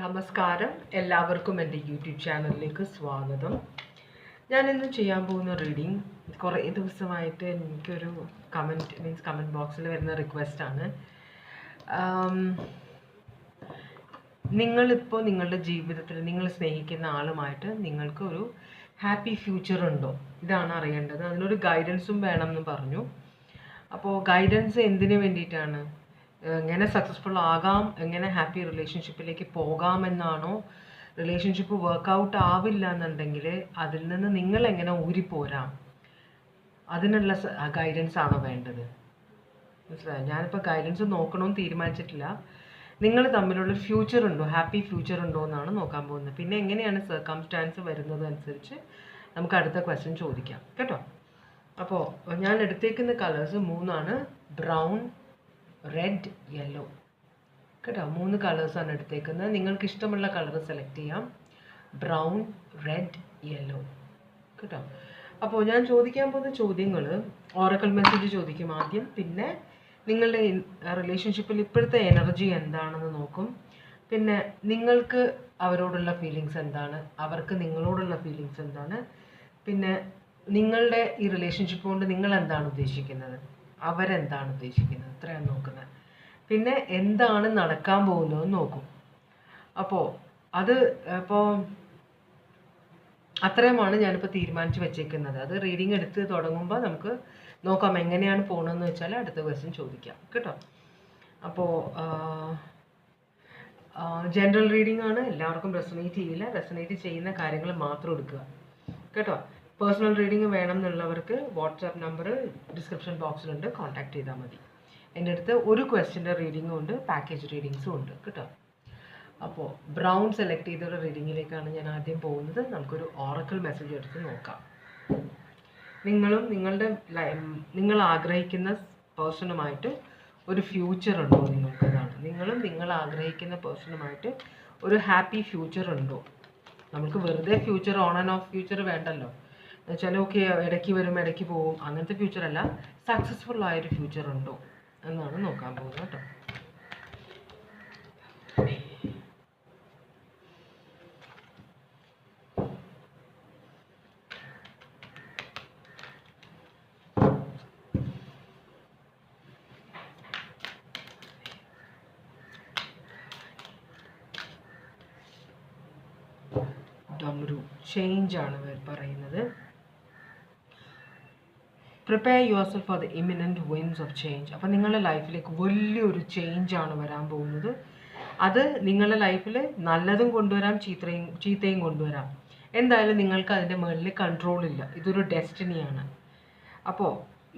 നമസ്കാരം, എല്ലാവർക്കും എൻ്റെ യൂട്യൂബ് ചാനലിലേക്ക് സ്വാഗതം. ഞാനിന്ന് ചെയ്യാൻ പോകുന്ന റീഡിങ് കുറേ ദിവസമായിട്ട് എനിക്കൊരു കമൻറ്റ് ബോക്സിൽ വരുന്ന റിക്വസ്റ്റാണ്. നിങ്ങളിപ്പോൾ നിങ്ങളുടെ ജീവിതത്തിൽ നിങ്ങൾ സ്നേഹിക്കുന്ന ആളുമായിട്ട് നിങ്ങൾക്ക് ഒരു ഹാപ്പി ഫ്യൂച്ചർ ഉണ്ടോ? ഇതാണ് അറിയേണ്ടത്. അതിനൊരു ഗൈഡൻസും വേണമെന്ന് പറഞ്ഞു. അപ്പോൾ ഗൈഡൻസ് എന്തിനു വേണ്ടിയിട്ടാണ്? എങ്ങനെ സക്സസ്ഫുൾ ആകാം, എങ്ങനെ ഹാപ്പി റിലേഷൻഷിപ്പിലേക്ക് പോകാമെന്നാണോ? റിലേഷൻഷിപ്പ് വർക്കൗട്ട് ആവില്ല എന്നുണ്ടെങ്കിൽ അതിൽ നിന്ന് നിങ്ങൾ എങ്ങനെ ഊരിപ്പോരാം, അതിനുള്ള ഗൈഡൻസ് ആണോ വേണ്ടത്? മനസ്സിലായോ? ഞാനിപ്പോൾ ഗൈഡൻസ് നോക്കണമെന്ന് തീരുമാനിച്ചിട്ടില്ല. നിങ്ങൾ തമ്മിലുള്ള ഫ്യൂച്ചർ ഉണ്ടോ, ഹാപ്പി ഫ്യൂച്ചർ ഉണ്ടോ എന്നാണ് നോക്കാൻ പോകുന്നത്. പിന്നെ എങ്ങനെയാണ് സർക്കംസ്റ്റാൻസ് വരുന്നത് അനുസരിച്ച് നമുക്ക് അടുത്ത ക്വസ്റ്റ്യൻ ചോദിക്കാം കേട്ടോ. അപ്പോൾ ഞാൻ എടുത്തേക്കുന്ന കളേഴ്സ് 3 ബ്രൗൺ, റെഡ്, യെല്ലോ കേട്ടോ. 3 കളേഴ്സാണ് എടുത്തേക്കുന്നത്. നിങ്ങൾക്ക് ഇഷ്ടമുള്ള കളർ സെലക്ട് ചെയ്യാം. ബ്രൗൺ, റെഡ്, യെല്ലോ കേട്ടോ. അപ്പോൾ ഞാൻ ചോദിക്കാൻ പോകുന്ന ചോദ്യങ്ങൾ ഓറക്കൽ മെസ്സേജ് ചോദിക്കും ആദ്യം. പിന്നെ നിങ്ങളുടെ റിലേഷൻഷിപ്പിൽ ഇപ്പോഴത്തെ എനർജി എന്താണെന്ന് നോക്കും. പിന്നെ നിങ്ങൾക്ക് അവരോടുള്ള ഫീലിങ്സ് എന്താണ്, അവർക്ക് നിങ്ങളോടുള്ള ഫീലിങ്സ് എന്താണ്, പിന്നെ നിങ്ങളുടെ ഈ റിലേഷൻഷിപ്പ് കൊണ്ട് നിങ്ങൾ എന്താണ് ഉദ്ദേശിക്കുന്നത്, അവരെന്താണ് ഉദ്ദേശിക്കുന്നത്, ഇത്രയാണ് നോക്കുന്നത്. പിന്നെ എന്താണ് നടക്കാൻ പോകുന്നതെന്ന് നോക്കും. അപ്പോൾ അത്രയുമാണ് ഞാനിപ്പോൾ തീരുമാനിച്ച് വെച്ചേക്കുന്നത്. അത് റീഡിങ് എടുത്ത് തുടങ്ങുമ്പോൾ നമുക്ക് നോക്കാം എങ്ങനെയാണ് പോകണമെന്ന് വെച്ചാൽ അടുത്ത ക്വസ്റ്റ്യൻ ചോദിക്കാം കേട്ടോ. അപ്പോൾ ജനറൽ റീഡിംഗ് ആണ്, എല്ലാവർക്കും റെസൊനേറ്റ് ചെയ്യില്ല. റെസൊനേറ്റ് ചെയ്യുന്ന കാര്യങ്ങൾ മാത്രം എടുക്കുക കേട്ടോ. പേഴ്സണൽ റീഡിംഗ് വേണം എന്നുള്ളവർക്ക് വാട്സാപ്പ് നമ്പർ ഡിസ്ക്രിപ്ഷൻ ബോക്സിലുണ്ട്, കോൺടാക്ട് ചെയ്താൽ മതി. എൻ്റെ അടുത്ത് ഒരു ക്വസ്റ്റ്യൻ്റെ റീഡിങ്ങും ഉണ്ട്, പാക്കേജ് റീഡിങ്സും ഉണ്ട് കേട്ടോ. അപ്പോൾ ബ്രൗൺ സെലക്ട് ചെയ്തൊരു റീഡിങ്ങിലേക്കാണ് ഞാൻ ആദ്യം പോകുന്നത്. നമുക്കൊരു ഓറക്കൽ മെസ്സേജ് എടുത്ത് നോക്കാം. നിങ്ങൾ ആഗ്രഹിക്കുന്ന പേഴ്സണുമായിട്ട് ഒരു ഫ്യൂച്ചർ ഉണ്ടോ നിങ്ങൾക്ക്? അതാണ്, നിങ്ങൾ ആഗ്രഹിക്കുന്ന പേഴ്സണുമായിട്ട് ഒരു ഹാപ്പി ഫ്യൂച്ചർ ഉണ്ടോ? നമുക്ക് വെറുതെ future on and of future വേണ്ടല്ലോ. എന്നുവെച്ചാൽ ഓക്കെ ഇടയ്ക്ക് വരും ഇടയ്ക്ക് പോവും, അങ്ങനത്തെ ഫ്യൂച്ചർ അല്ല. സക്സസ്ഫുൾ ആയൊരു ഫ്യൂച്ചർ ഉണ്ടോ എന്നാണ് നോക്കാൻ പോകുന്നത് കേട്ടോ. ഒരു ചേഞ്ച് ആണ് പറയുന്നത്. Prepare yourself for the imminent winds of change. അപ്പം നിങ്ങളുടെ ലൈഫിലേക്ക് വലിയൊരു ചേഞ്ചാണ് വരാൻ പോകുന്നത്. അത് നിങ്ങളുടെ ലൈഫിൽ നല്ലതും കൊണ്ടുവരാം, ചീത്തയും കൊണ്ടുവരാം. എന്തായാലും നിങ്ങൾക്ക് അതിൻ്റെ മുകളിൽ കൺട്രോൾ ഇല്ല. ഇതൊരു ഡെസ്റ്റിനിയാണ്. അപ്പോൾ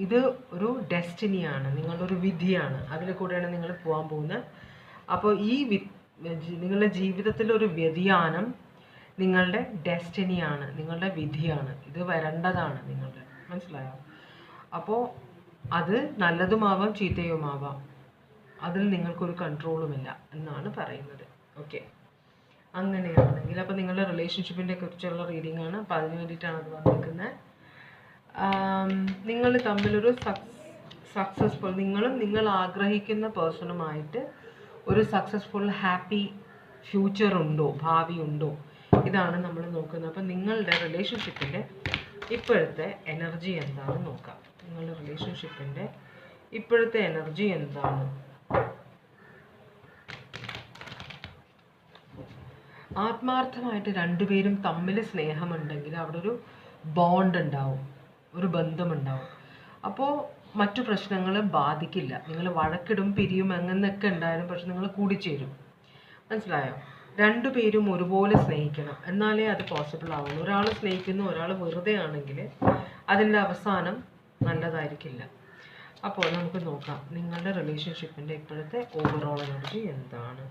ഇത് ഒരു ഡെസ്റ്റിനിയാണ്, നിങ്ങളുടെ ഒരു വിധിയാണ്. അതിൽ കൂടെയാണ് നിങ്ങൾ പോകാൻ പോകുന്നത്. അപ്പോൾ നിങ്ങളുടെ ജീവിതത്തിലൊരു വ്യതിയാനം നിങ്ങളുടെ ഡെസ്റ്റിനിയാണ്, നിങ്ങളുടെ വിധിയാണ്. ഇത് വരേണ്ടതാണ് നിങ്ങളുടെ, മനസ്സിലായോ? അപ്പോൾ അത് നല്ലതുമാവാം ചീത്തയുമാവാം, അതിൽ നിങ്ങൾക്കൊരു കൺട്രോളുമില്ല എന്നാണ് പറയുന്നത്. ഓക്കെ, അങ്ങനെയാണെങ്കിൽ അപ്പോൾ നിങ്ങളുടെ റിലേഷൻഷിപ്പിനെ കുറിച്ചുള്ള റീഡിംഗ് ആണ്. അപ്പോൾ അതിന് വേണ്ടിയിട്ടാണ് അത് വന്നിരിക്കുന്നത്. നിങ്ങൾ തമ്മിലൊരു സക്സസ്ഫുൾ, നിങ്ങൾ ആഗ്രഹിക്കുന്ന പേഴ്സണുമായിട്ട് ഒരു സക്സസ്ഫുൾ ഹാപ്പി ഫ്യൂച്ചർ ഉണ്ടോ, ഭാവി ഉണ്ടോ, ഇതാണ് നമ്മൾ നോക്കുന്നത്. അപ്പം നിങ്ങളുടെ റിലേഷൻഷിപ്പിൻ്റെ ഇപ്പോഴത്തെ എനർജി എന്താണെന്ന് നോക്കാം. നിങ്ങളുടെ റിലേഷൻഷിപ്പിൻ്റെ ഇപ്പോഴത്തെ എനർജി എന്താണ്? ആത്മാർത്ഥമായിട്ട് രണ്ടുപേരും തമ്മിൽ സ്നേഹമുണ്ടെങ്കിൽ അവിടെ ഒരു ബോണ്ട് ഉണ്ടാവും, ഒരു ബന്ധമുണ്ടാവും. അപ്പോൾ മറ്റു പ്രശ്നങ്ങൾ ബാധിക്കില്ല. നിങ്ങൾ വഴക്കിടും, പിരിയും, അങ്ങനെയൊക്കെ ഉണ്ടായാലും പക്ഷെ നിങ്ങൾ കൂടിച്ചേരും. മനസ്സിലായോ? രണ്ടുപേരും ഒരുപോലെ സ്നേഹിക്കണം, എന്നാലേ അത് പോസിബിൾ ആവുള്ളൂ. ഒരാൾ സ്നേഹിക്കുന്നു, ഒരാൾ വെറുതെ ആണെങ്കിൽ അതിൻ്റെ അവസാനം നല്ലതായിരിക്കില്ല. അപ്പോൾ നമുക്ക് നോക്കാം നിങ്ങളുടെ റിലേഷൻഷിപ്പിൻ്റെ ഇപ്പോഴത്തെ ഓവറോൾ എനർജി എന്താണ്.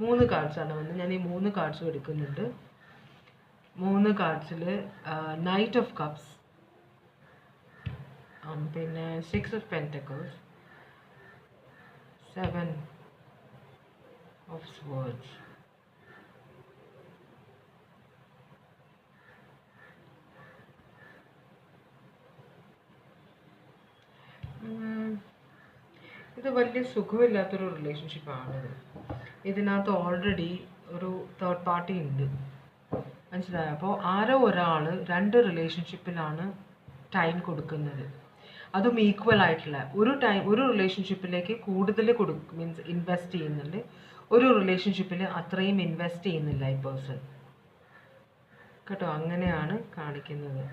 3 കാർഡ്സാണ് വന്നത്. ഞാൻ ഈ 3 കാർഡ്സും എടുക്കുന്നുണ്ട്. 3 കാർഡ്സിൽ നൈറ്റ് ഓഫ് കപ്സ്, പിന്നെ 6 ഓഫ് പെൻറ്റക്കിൾസ്, 7 of swords. ഇത് വലിയ സുഖമില്ലാത്തൊരു റിലേഷൻഷിപ്പാണിത്. ഇതിനകത്ത് ഓൾറെഡി ഒരു തേർഡ് പാർട്ടി ഉണ്ട്, മനസ്സിലായോ? അപ്പോൾ ആരോ ഒരാൾ 2 റിലേഷൻഷിപ്പിലാണ് ടൈം കൊടുക്കുന്നത്, അതും ഈക്വൽ ആയിട്ടുള്ള ഒരു റിലേഷൻഷിപ്പിലേക്ക് കൂടുതൽ മീൻസ് ഇൻവെസ്റ്റ് ചെയ്യുന്നുണ്ട്, ഒരു റിലേഷൻഷിപ്പിൽ അത്രയും ഇൻവെസ്റ്റ് ചെയ്യുന്നില്ല ഈ പേഴ്സൺ കേട്ടോ. അങ്ങനെയാണ് കാണിക്കുന്നത്.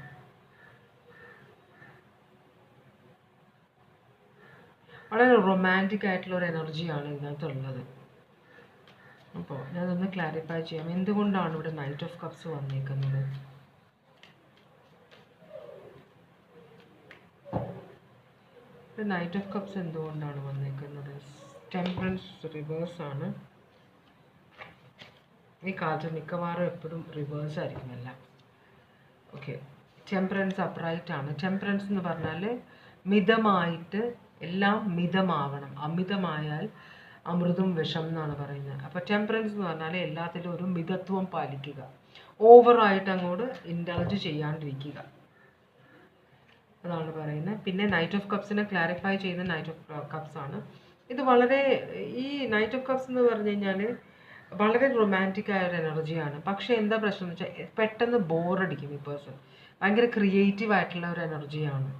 വളരെ റൊമാൻറ്റിക് ആയിട്ടുള്ള ഒരു എനർജിയാണ് ഇതിനകത്തുള്ളത്. അപ്പോൾ ഞാനൊന്ന് ക്ലാരിഫൈ ചെയ്യാം എന്തുകൊണ്ടാണ് ഇവിടെ നൈറ്റ് ഓഫ് കപ്സ് വന്നിരിക്കുന്നത്. നൈറ്റ് ഓഫ് കപ്സ് എന്തുകൊണ്ടാണ് വന്നിരിക്കുന്നത്? ടെമ്പറൻസ് റിവേഴ്സ് ആണ്. ഈ കാലത്ത് മിക്കവാറും എപ്പോഴും റിവേഴ്സ് ആയിരിക്കും എല്ലാം. ഓക്കെ, ടെമ്പറൻസ് അപ്രൈറ്റ് ആണ്. ടെമ്പറൻസ് എന്ന് പറഞ്ഞാൽ മിതമായിട്ട് എല്ലാം മിതമാവണം, അമിതമായാൽ അമൃതും വിഷം എന്നാണ് പറയുന്നത്. അപ്പോൾ ടെമ്പറൻസ് എന്ന് പറഞ്ഞാൽ എല്ലാത്തിലും ഒരു മിതത്വം പാലിക്കുക, ഓവറായിട്ട് അങ്ങോട്ട് ഇൻഡൾജ് ചെയ്യാണ്ടിരിക്കുക, അതാണ് പറയുന്നത്. പിന്നെ നൈറ്റ് ഓഫ് കപ്സിനെ ക്ലാരിഫൈ ചെയ്യുന്ന നൈറ്റ് ഓഫ് കപ്സ് ആണ്. ഇത് വളരെ, ഈ നൈറ്റ് ഓഫ് കപ്സ് എന്ന് പറഞ്ഞു കഴിഞ്ഞാൽ വളരെ റൊമാൻറ്റിക് ആയ ഒരു എനർജിയാണ്. പക്ഷേ എന്താ പ്രശ്നം എന്ന് വെച്ചാൽ പെട്ടെന്ന് ബോറടിക്കും ഈ പേഴ്സൺ. ഭയങ്കര ക്രിയേറ്റീവ് ആയിട്ടുള്ള ഒരു എനർജിയാണ്.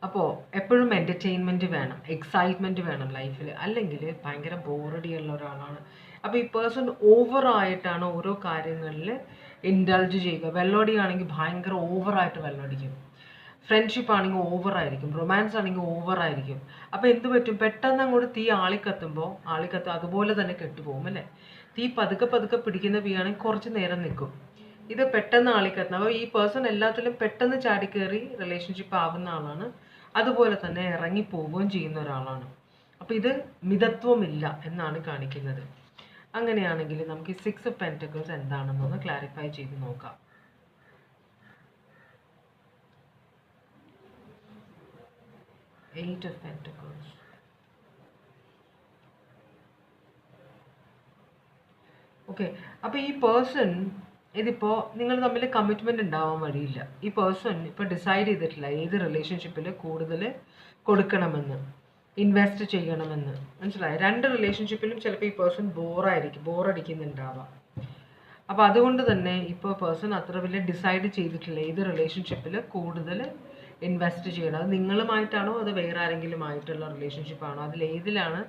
അപ്പോൾ എപ്പോഴും എൻ്റർടൈൻമെൻറ്റ് വേണം, എക്സൈറ്റ്മെൻറ്റ് വേണം ലൈഫിൽ, അല്ലെങ്കിൽ ഭയങ്കര ബോറടിയുള്ള ഒരാളാണ്. അപ്പോൾ ഈ പേഴ്സൺ ഓവറായിട്ടാണ് ഓരോ കാര്യങ്ങളിൽ ഇൻഡൾജ് ചെയ്യുക. വെള്ളോടിയാണെങ്കിൽ ഭയങ്കര ഓവറായിട്ട് വെള്ളോടിക്കും, ഫ്രണ്ട്ഷിപ്പ് ആണെങ്കിൽ ഓവറായിരിക്കും, റൊമാൻസ് ആണെങ്കിൽ ഓവറായിരിക്കും. അപ്പോൾ എന്ത് പറ്റും, പെട്ടെന്ന് അങ്ങോട്ട് തീ ആളിക്കത്തുമ്പോൾ അതുപോലെ തന്നെ കെട്ടുപോകും അല്ലേ. തീ പതുക്കെ പതുക്കെ പിടിക്കുന്ന തീയാണെങ്കിൽ കുറച്ച് നേരം നിൽക്കും, ഇത് പെട്ടെന്ന് ആളിക്കത്തുന്നത്. അപ്പോൾ ഈ പേഴ്സൺ എല്ലാത്തിലും പെട്ടെന്ന് ചാടിക്കയറി റിലേഷൻഷിപ്പ് ആവുന്ന ആളാണ്, അതുപോലെ തന്നെ ഇറങ്ങി പോവുകയും ചെയ്യുന്ന ഒരാളാണ്. അപ്പോൾ ഇത് മിതത്വമില്ല എന്നാണ് കാണിക്കുന്നത്. അങ്ങനെയാണെങ്കിൽ നമുക്ക് ഈ 6 ഓഫ് പെന്റക്കിൾസ് എന്താണെന്നൊന്ന് ക്ലാരിഫൈ ചെയ്ത് നോക്കാം. Eight of Pentacles. ഓക്കെ, അപ്പോൾ ഈ പേഴ്സൺ ഇതിപ്പോൾ നിങ്ങൾ തമ്മിൽ കമ്മിറ്റ്മെൻറ്റ് ഉണ്ടാവാൻ വഴിയില്ല. ഈ പേഴ്സൺ ഇപ്പോൾ ഡിസൈഡ് ചെയ്തിട്ടില്ല ഏത് റിലേഷൻഷിപ്പിൽ കൂടുതൽ കൊടുക്കണമെന്ന്, ഇൻവെസ്റ്റ് ചെയ്യണമെന്ന്, മനസ്സിലായി? 2 റിലേഷൻഷിപ്പിലും ചിലപ്പോൾ ഈ പേഴ്സൺ ബോറടിക്കുന്നുണ്ടാവാം. അപ്പോൾ അതുകൊണ്ട് തന്നെ ഇപ്പോൾ പേഴ്സൺ അത്ര വലിയ ഡിസൈഡ് ചെയ്തിട്ടില്ല ഏത് റിലേഷൻഷിപ്പിൽ കൂടുതൽ ഇൻവെസ്റ്റ് ചെയ്യണം. അത് നിങ്ങളുമായിട്ടാണോ അത് വേറെ ആരെങ്കിലും ആയിട്ടുള്ള റിലേഷൻഷിപ്പാണോ, അതിലേതിലാണ്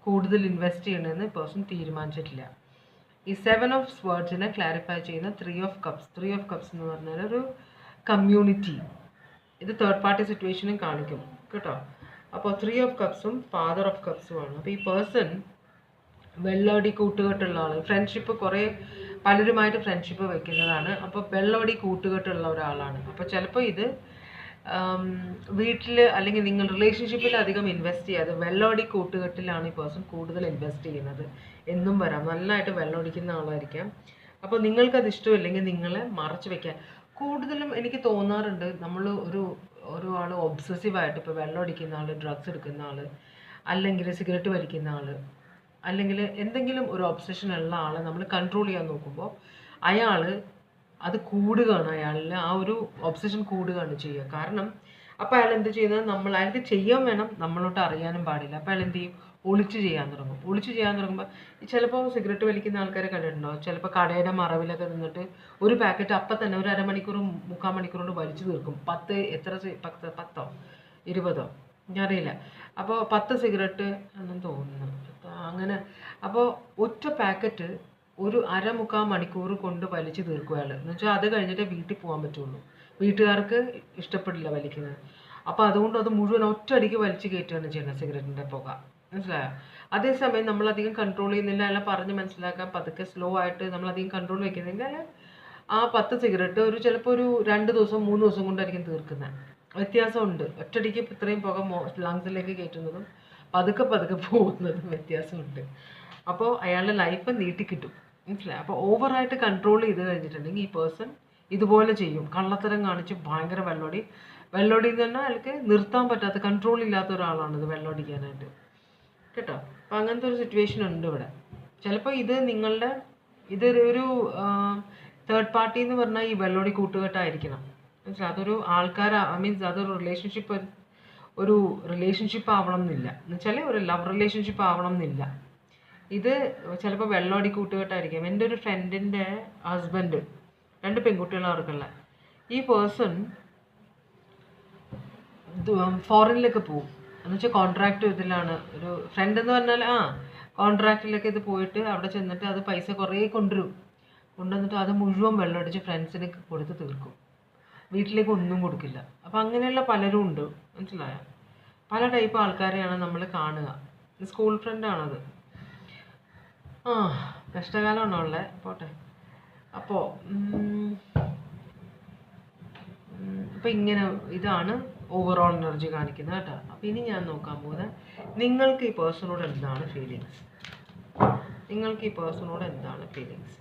കൂടുതൽ ഇൻവെസ്റ്റ് ചെയ്യണമെന്ന് പേഴ്സൺ തീരുമാനിച്ചിട്ടില്ല. ഈ 7 ഓഫ് സ്വേർഡ്സിനെ ക്ലാരിഫൈ ചെയ്യുന്ന 3 ഓഫ് കപ്സ്. 3 ഓഫ് കപ്സ് എന്ന് പറഞ്ഞാൽ ഒരു കമ്മ്യൂണിറ്റി, ഇത് തേർഡ് പാർട്ടി സിറ്റുവേഷനും കാണിക്കും കേട്ടോ. അപ്പോൾ 3 ഓഫ് കപ്സും ഫാദർ ഓഫ് കപ്സുമാണ്. അപ്പോൾ ഈ പേഴ്സൺ വെള്ളോടി കൂട്ടുകെട്ടുള്ള ആൾ, ഫ്രണ്ട്ഷിപ്പ് കുറേ പലരുമായിട്ട് ഫ്രണ്ട്ഷിപ്പ് വെക്കുന്നതാണ്. അപ്പോൾ വെള്ളോടി കൂട്ടുകെട്ടുള്ള ഒരാളാണ്. അപ്പോൾ ചിലപ്പോൾ ഇത് വീട്ടിൽ അല്ലെങ്കിൽ നിങ്ങൾ റിലേഷൻഷിപ്പിൽ അധികം ഇൻവെസ്റ്റ് ചെയ്യാതെ വെള്ളോടി കൂട്ടുകെട്ടിലാണ് ഈ പേഴ്സൺ കൂടുതൽ ഇൻവെസ്റ്റ് ചെയ്യുന്നത് എന്നും വരാം. നല്ലതായിട്ട് വെള്ളമടിക്കുന്ന ആളായിരിക്കാം. അപ്പോൾ നിങ്ങൾക്കത് ഇഷ്ടമില്ലെങ്കിൽ നിങ്ങളെ മറച്ചു വെക്കാൻ കൂടുതലും എനിക്ക് തോന്നാറുണ്ട്. നമ്മൾ ഒരു ആൾ ഒബ്സസീവായിട്ട്, ഇപ്പോൾ വെള്ളമടിക്കുന്ന ആൾ, ഡ്രഗ്സ് എടുക്കുന്ന ആൾ, അല്ലെങ്കിൽ സിഗരറ്റ് വലിക്കുന്ന ആൾ, അല്ലെങ്കിൽ എന്തെങ്കിലും ഒരു ഒബ്സഷൻ ഉള്ള ആളെ നമ്മൾ കൺട്രോൾ ചെയ്യാൻ നോക്കുമ്പോൾ അയാൾ അത് കൂടുകയാണ്, അയാളിൽ ആ ഒരു ഒബ്സഷൻ കൂടുകയാണ് ചെയ്യുക. കാരണം അപ്പോൾ അയാൾ എന്ത് ചെയ്യുന്നത്, അയാൾക്ക് ചെയ്യാൻ വേണം, നമ്മളോട്ട് അറിയാനും പാടില്ല. അപ്പോൾ അയാൾ എന്ത് ചെയ്യും, ഒളിച്ച് ചെയ്യാൻ തുടങ്ങുമ്പോൾ ചിലപ്പോൾ സിഗരറ്റ് വലിക്കുന്ന ആൾക്കാരെ കണ്ടിട്ടുണ്ടാവും. ചിലപ്പോൾ കടയുടെ മറവിലൊക്കെ നിന്നിട്ട് ഒരു പാക്കറ്റ് അപ്പം തന്നെ ഒരു അരമണിക്കൂർ 3/4 മണിക്കൂർ കൊണ്ട് വലിച്ചു തീർക്കും. 10 20 എനിക്കറിയില്ല. അപ്പോൾ 10 സിഗരറ്റ് എന്നും തോന്നുന്നു അങ്ങനെ. അപ്പോൾ ഒറ്റ പാക്കറ്റ് ഒരു 1/4 മണിക്കൂർ കൊണ്ട് വലിച്ചു തീർക്കും അയാൾ. എന്ന് വെച്ചാൽ അത് കഴിഞ്ഞിട്ടേ വീട്ടിൽ പോകാൻ പറ്റുള്ളൂ. വീട്ടുകാർക്ക് ഇഷ്ടപ്പെടില്ല വലിക്കുന്നത്. അപ്പോൾ അതുകൊണ്ട് അത് മുഴുവൻ ഒറ്റയടിക്ക് വലിച്ചു കയറ്റുകയാണ് ചെയ്യുന്നത് സിഗരറ്റിൻ്റെ പുക, മനസ്സിലായോ? അതേസമയം നമ്മളധികം കൺട്രോൾ ചെയ്യുന്നില്ല, അയാളെ പറഞ്ഞ് മനസ്സിലാക്കാൻ പതുക്കെ സ്ലോ ആയിട്ട് നമ്മളധികം കൺട്രോൾ വയ്ക്കുന്നില്ല, അയാൾ ആ 10 സിഗരറ്റ് ചിലപ്പോൾ ഒരു 2 ദിവസം 3 ദിവസം കൊണ്ടായിരിക്കും തീർക്കുന്നത്. വ്യത്യാസമുണ്ട്. ഒറ്റയടിക്ക് ഇത്രയും പുക ലങ്സിലേക്ക് കയറ്റുന്നതും പതുക്കെ പോകുന്നതും വ്യത്യാസമുണ്ട്. അപ്പോൾ അയാളുടെ ലൈഫ് നീട്ടിക്കിട്ടും, മനസ്സിലായി? അപ്പോൾ ഓവറായിട്ട് കൺട്രോൾ ചെയ്ത് കഴിഞ്ഞിട്ടുണ്ടെങ്കിൽ ഈ പേഴ്സൺ ഇതുപോലെ ചെയ്യും. കള്ളത്തരം കാണിച്ച് ഭയങ്കര വെള്ളോടി എന്ന് പറഞ്ഞാൽ അയാൾക്ക് നിർത്താൻ പറ്റാത്ത, കൺട്രോൾ ഇല്ലാത്ത ഒരാളാണിത് വെള്ളോടിക്കാനായിട്ട് കേട്ടോ. അപ്പോൾ അങ്ങനത്തെ ഒരു സിറ്റുവേഷൻ ഉണ്ട് ഇവിടെ. ചിലപ്പോൾ ഇതൊരു തേർഡ് പാർട്ടി എന്ന് പറഞ്ഞാൽ ഈ വെള്ളോടി കൂട്ടുകെട്ടായിരിക്കണം, മനസ്സിലായി? അതൊരു ആൾക്കാർ, മീൻസ് അതൊരു റിലേഷൻഷിപ്പ് ആവണം എന്നില്ല, എന്ന് വെച്ചാൽ ഒരു ലവ് റിലേഷൻഷിപ്പ് ആവണം എന്നില്ല. ഇത് ചിലപ്പോൾ വെള്ളമടി കൂട്ടുകെട്ടായിരിക്കും. എൻ്റെ ഒരു ഫ്രണ്ടിൻ്റെ ഹസ്ബൻഡ്, 2 പെൺകുട്ടികളാണ് അവർക്കുള്ള. ഈ പേഴ്സൺ ഫോറിനിലേക്ക് പോവും എന്ന് വെച്ചാൽ കോൺട്രാക്റ്റ് ഇതിലാണ്. ഒരു ഫ്രണ്ട് എന്ന് പറഞ്ഞാൽ കോൺട്രാക്റ്റിലൊക്കെ ഇത് പോയിട്ട് അവിടെ ചെന്നിട്ട് അത് പൈസ കുറേ കൊണ്ടുവന്നിട്ട് അത് മുഴുവൻ വെള്ളമടിച്ച് ഫ്രണ്ട്സിന് കൊടുത്ത് തീർക്കും. വീട്ടിലേക്ക് ഒന്നും കൊടുക്കില്ല. അപ്പം അങ്ങനെയുള്ള പലരും ഉണ്ട്, മനസ്സിലായോ? പല ടൈപ്പ് ആൾക്കാരെയാണ് നമ്മൾ കാണുക. സ്കൂൾ ഫ്രണ്ടാണത്. കഷ്ടകാലമാണോ ഉള്ളത്, പോട്ടെ. അപ്പോൾ ഇങ്ങനെ ഇതാണ് ഓവറോൾ എനർജി കാണിക്കുന്നത് കേട്ടോ. അപ്പം ഇനി ഞാൻ നോക്കാൻ പോകുന്നത് നിങ്ങൾക്ക് ഈ പേഴ്സണോട് എന്താണ് ഫീലിങ്സ്. നിങ്ങൾക്ക് ഈ പേഴ്സണോട് എന്താണ് ഫീലിങ്സ്?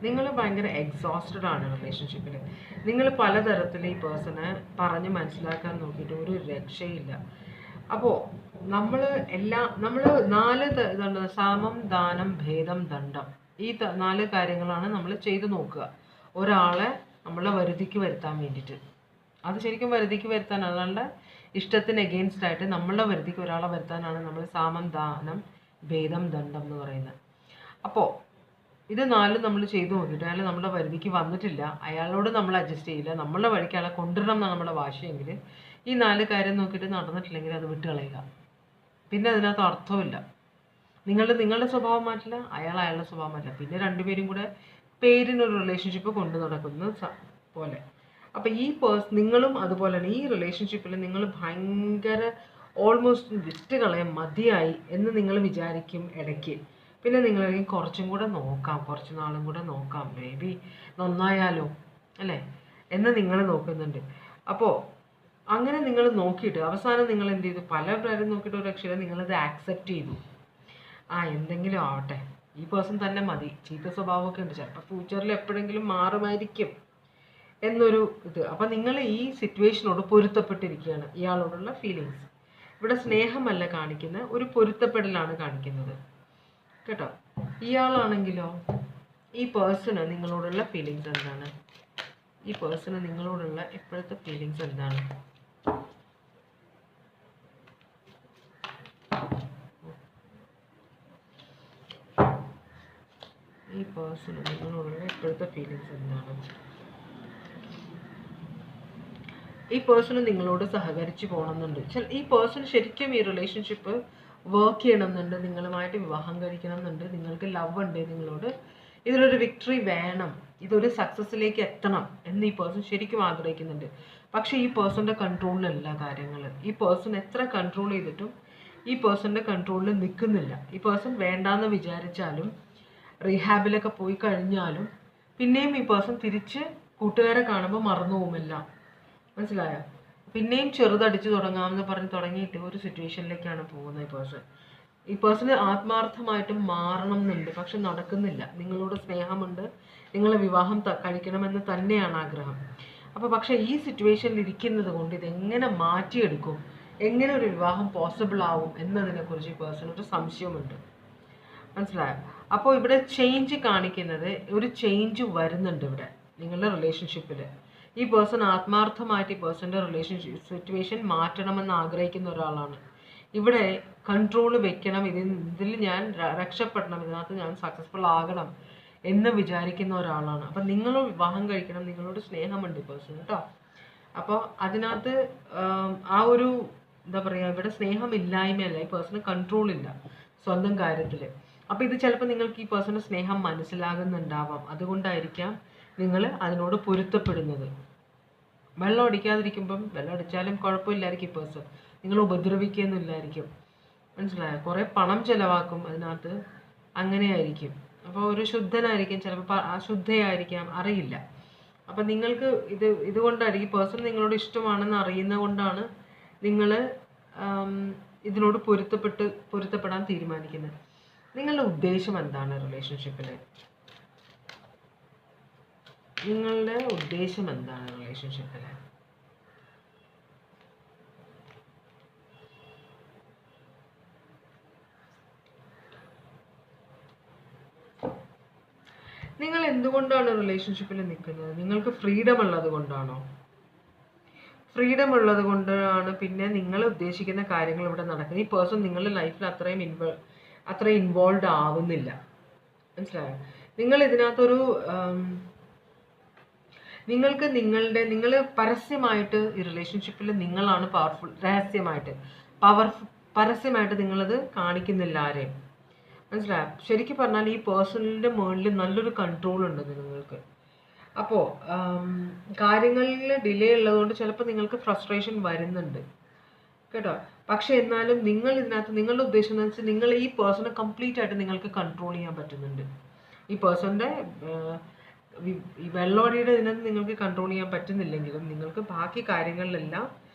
നിങ്ങൾ ഭയങ്കര എക്സോസ്റ്റഡ് ആണ് റിലേഷൻഷിപ്പിൽ. നിങ്ങൾ പലതരത്തിൽ ഈ പേഴ്സണെ പറഞ്ഞ് മനസ്സിലാക്കാൻ നോക്കിയിട്ട് ഒരു രക്ഷയില്ല. അപ്പോൾ നമ്മൾ 4 ഇതുണ്ട്: സാമം, ദാനം, ഭേദം, ദണ്ഡം. ഈ 4 കാര്യങ്ങളാണ് നമ്മൾ ചെയ്തു നോക്കുക ഒരാളെ നമ്മളെ വരുതിക്ക് വരുത്താൻ വേണ്ടിയിട്ട്. അത് ശരിക്കും വരുതിക്ക് വരുത്താൻ, അയാളുടെ ഇഷ്ടത്തിന് എഗെയിൻസ്റ്റ് ആയിട്ട് നമ്മളുടെ വരുതിക്ക് ഒരാളെ വരുത്താനാണ് നമ്മൾ സാമം, ദാനം, ഭേദം, ദണ്ഡം എന്ന് പറയുന്നത്. അപ്പോൾ ഇത് 4 നമ്മൾ ചെയ്തു നോക്കിയിട്ട് അയാൾ നമ്മുടെ വരുതിക്ക് വന്നിട്ടില്ല, അയാളോട് നമ്മൾ അഡ്ജസ്റ്റ് ചെയ്യില്ല, നമ്മളുടെ വഴിക്ക് അയാളെ കൊണ്ടുവരണം എന്നാണ് നമ്മുടെ വാശിയെങ്കിൽ ഈ 4 കാര്യം നോക്കിയിട്ട് നടന്നിട്ടില്ലെങ്കിൽ അത് വിട്ട് കളയുക. പിന്നെ അതിനകത്ത് അർത്ഥമില്ല. നിങ്ങളുടെ സ്വഭാവം മാറ്റില്ല, അയാളുടെ സ്വഭാവം മാറ്റില്ല. പിന്നെ 2 പേരും കൂടെ പേരിനൊരു റിലേഷൻഷിപ്പ് കൊണ്ടു നടക്കുന്ന പോലെ. അപ്പം ഈ നിങ്ങളും അതുപോലെ തന്നെ ഈ റിലേഷൻഷിപ്പിൽ നിങ്ങൾ ഭയങ്കര ഓൾമോസ്റ്റ് വിറ്റ് കളയാൻ മതിയായി എന്ന് നിങ്ങൾ വിചാരിക്കും ഇടയ്ക്ക്. പിന്നെ നിങ്ങളെങ്കിൽ കുറച്ചും കൂടെ നോക്കാം, കുറച്ച് നാളും കൂടെ നോക്കാം, മേ ബി നന്നായാലോ അല്ലേ എന്ന് നിങ്ങൾ നോക്കുന്നുണ്ട്. അപ്പോൾ അങ്ങനെ നിങ്ങൾ നോക്കിയിട്ട് അവസാനം നിങ്ങൾ എന്ത് ചെയ്തു? പല പേരും നോക്കിയിട്ട് ഒരു രക്ഷയില്ല, നിങ്ങളത് ആക്സെപ്റ്റ് ചെയ്തു. എന്തെങ്കിലും ആവട്ടെ, ഈ പേഴ്സൺ തന്നെ മതി, ചീത്ത സ്വഭാവമൊക്കെ ഉണ്ട്, ചിലപ്പോൾ ഫ്യൂച്ചറിൽ എപ്പോഴെങ്കിലും മാറുമായിരിക്കും എന്നൊരു ഇത്. അപ്പം നിങ്ങൾ ഈ സിറ്റുവേഷനോട് പൊരുത്തപ്പെട്ടിരിക്കുകയാണ്. ഇയാളോടുള്ള ഫീലിങ്സ് ഇവിടെ സ്നേഹമല്ല കാണിക്കുന്നത്, ഒരു പൊരുത്തപ്പെടലാണ് കാണിക്കുന്നത് കേട്ടോ. ഇയാളാണെങ്കിലോ, ഈ പേഴ്സണ് നിങ്ങളോടുള്ള ഫീലിങ്സ് എന്താണ്? ഈ പേഴ്സണ് നിങ്ങളോടുള്ള ഇപ്പോഴത്തെ ഫീലിങ്സ് എന്താണ്? ഈ പേഴ്സണ് നിങ്ങളോടുള്ള ഇപ്പോഴത്തെ ഫീലിങ്സ് എന്താണ്? ഈ പേഴ്സണ് നിങ്ങളോട് സഹകരിച്ച് പോകണമെന്നുണ്ട്. ഈ പേഴ്സൺ ശരിക്കും ഈ റിലേഷൻഷിപ്പ് വർക്ക് ചെയ്യണമെന്നുണ്ട്, നിങ്ങളുമായിട്ട് വിവാഹം കഴിക്കണമെന്നുണ്ട്, നിങ്ങൾക്ക് ലവ് ഉണ്ട് നിങ്ങളോട്, ഇതിലൊരു വിക്ടറി വേണം, ഇതൊരു സക്സസ്സിലേക്ക് എത്തണം എന്ന് ഈ പേഴ്സൺ ശരിക്കും ആഗ്രഹിക്കുന്നുണ്ട്. പക്ഷേ ഈ പേഴ്സൻ്റെ കൺട്രോളിലല്ല കാര്യങ്ങൾ. ഈ പേഴ്സൺ എത്ര കൺട്രോൾ ചെയ്തിട്ടും ഈ പേഴ്സൻ്റെ കൺട്രോളിൽ നിൽക്കുന്നില്ല. ഈ പേഴ്സൺ വേണ്ടാന്ന് വിചാരിച്ചാലും റീഹാബിലൊക്കെ പോയി കഴിഞ്ഞാലും പിന്നെയും ഈ പേഴ്സൺ തിരിച്ച് കൂട്ടുകാരെ കാണുമ്പോൾ മറന്നു പോകുമില്ല, മനസ്സിലായോ? പിന്നെയും ചെറുതടിച്ച് തുടങ്ങാമെന്ന് പറഞ്ഞ് തുടങ്ങിയിട്ട് ഒരു സിറ്റുവേഷനിലേക്കാണ് പോകുന്നത് ഈ പേഴ്സണ് ആത്മാർത്ഥമായിട്ടും മാറണം എന്നുണ്ട്, പക്ഷെ നടക്കുന്നില്ല. നിങ്ങളോട് സ്നേഹമുണ്ട്, നിങ്ങളെ വിവാഹം കഴിക്കണമെന്ന് തന്നെയാണ് ആഗ്രഹം. അപ്പോൾ പക്ഷേ ഈ സിറ്റുവേഷനിൽ ഇരിക്കുന്നത് കൊണ്ട് ഇതെങ്ങനെ മാറ്റിയെടുക്കും, എങ്ങനെ ഒരു വിവാഹം പോസിബിൾ ആവും എന്നതിനെക്കുറിച്ച് ഈ പേഴ്സൺ ഒരു സംശയമുണ്ട്, മനസ്സിലായോ? അപ്പോൾ ഇവിടെ ചേഞ്ച് കാണിക്കുന്നത്, ഒരു ചേഞ്ച് വരുന്നുണ്ട് ഇവിടെ നിങ്ങളുടെ റിലേഷൻഷിപ്പിൽ. ഈ പേഴ്സൺ ആത്മാർത്ഥമായിട്ട് ഈ പേഴ്സൻ്റെ റിലേഷൻഷിപ്പ് സിറ്റുവേഷൻ മാറ്റണമെന്ന് ആഗ്രഹിക്കുന്ന ഒരാളാണ്. ഇവിടെ കൺട്രോൾ വെക്കണം, ഇതിൽ ഞാൻ രക്ഷപ്പെടണം, ഇതിനകത്ത് ഞാൻ സക്സസ്ഫുൾ ആകണം എന്ന് വിചാരിക്കുന്ന ഒരാളാണ്. അപ്പം നിങ്ങൾ വിവാഹം കഴിക്കണം, നിങ്ങളോട് സ്നേഹമുണ്ട് ഈ പേഴ്സൺ കേട്ടോ. അപ്പോൾ അതിനകത്ത് ആ ഒരു എന്താ പറയുക, ഇവിടെ സ്നേഹമില്ലായ്മയല്ല, ഈ പേഴ്സണ് കൺട്രോൾ ഇല്ല സ്വന്തം കാര്യത്തിൽ. അപ്പോൾ ഇത് ചിലപ്പോൾ നിങ്ങൾക്ക് ഈ പേഴ്സൻ്റെ സ്നേഹം മനസ്സിലാകുന്നുണ്ടാവാം, അതുകൊണ്ടായിരിക്കാം നിങ്ങൾ അതിനോട് പൊരുത്തപ്പെടുന്നത്. വെള്ളം അടിക്കാതിരിക്കുമ്പം വെള്ളം അടിച്ചാലും കുഴപ്പമില്ലായിരിക്കും ഈ പേഴ്സൺ, നിങ്ങൾ ഉപദ്രവിക്കുകയൊന്നുമില്ലായിരിക്കും, മനസ്സിലായോ? കുറേ പണം ചിലവാക്കും അതിനകത്ത്, അങ്ങനെയായിരിക്കും. അപ്പോൾ ഒരു ശുദ്ധനായിരിക്കും, ചിലപ്പോൾ അശുദ്ധയായിരിക്കാം, അറിയില്ല. അപ്പം നിങ്ങൾക്ക് ഇതുകൊണ്ടായിരിക്കും ഈ പേഴ്സൺ നിങ്ങളോട് ഇഷ്ടമാണെന്ന് അറിയുന്നത് കൊണ്ടാണ് നിങ്ങൾ ഇതിനോട് പൊരുത്തപ്പെടാൻ തീരുമാനിക്കുന്നത്. നിങ്ങളുടെ ഉദ്ദേശം എന്താണ് റിലേഷൻഷിപ്പിൽ? നിങ്ങളുടെ ഉദ്ദേശം എന്താണ് റിലേഷൻഷിപ്പിൽ? നിങ്ങൾ എന്തുകൊണ്ടാണ് റിലേഷൻഷിപ്പിൽ നിൽക്കുന്നത്? നിങ്ങൾക്ക് ഫ്രീഡം ഉള്ളത് കൊണ്ടാണോ? ഫ്രീഡം ഉള്ളത് കൊണ്ടാണ് പിന്നെ നിങ്ങൾ ഉദ്ദേശിക്കുന്ന കാര്യങ്ങൾ ഇവിടെ നടക്കുന്നത്. ഈ പേഴ്സൺ നിങ്ങളുടെ ലൈഫിൽ അത്രയും ഇൻവോൾവ് ആവുന്നില്ല. മനസ്സിലായോ? നിങ്ങൾ ഇതിനകത്തൊരു നിങ്ങൾ പരസ്യമായിട്ട് ഈ റിലേഷൻഷിപ്പിൽ നിങ്ങളാണ് പവർഫുൾ. പരസ്യമായിട്ട് നിങ്ങളത് കാണിക്കുന്നില്ല ആരെയും. മനസ്സിലായോ? ശരിക്കും പറഞ്ഞാൽ ഈ പേഴ്സണിൻ്റെ മുകളിൽ നല്ലൊരു കൺട്രോൾ ഉണ്ട് നിങ്ങൾക്ക്. അപ്പോൾ കാര്യങ്ങളിൽ ഡിലേ ഉള്ളതുകൊണ്ട് ചിലപ്പോൾ നിങ്ങൾക്ക് ഫ്രസ്ട്രേഷൻ വരുന്നുണ്ട് കേട്ടോ. പക്ഷെ എന്നാലും നിങ്ങൾ ഇതിനകത്ത് നിങ്ങളുടെ ഉദ്ദേശം എന്ന് വെച്ചാൽ നിങ്ങൾ ഈ പേഴ്സണെ കംപ്ലീറ്റ് ആയിട്ട് നിങ്ങൾക്ക് കൺട്രോൾ ചെയ്യാൻ പറ്റുന്നുണ്ട്. ഈ പേഴ്സണിൻ്റെ ഈ വെള്ളോടിയുടെ ഇതിനകത്ത് നിങ്ങൾക്ക് കൺട്രോൾ ചെയ്യാൻ പറ്റുന്നില്ലെങ്കിലും നിങ്ങൾക്ക് ബാക്കി കാര്യങ്ങളിലെല്ലാം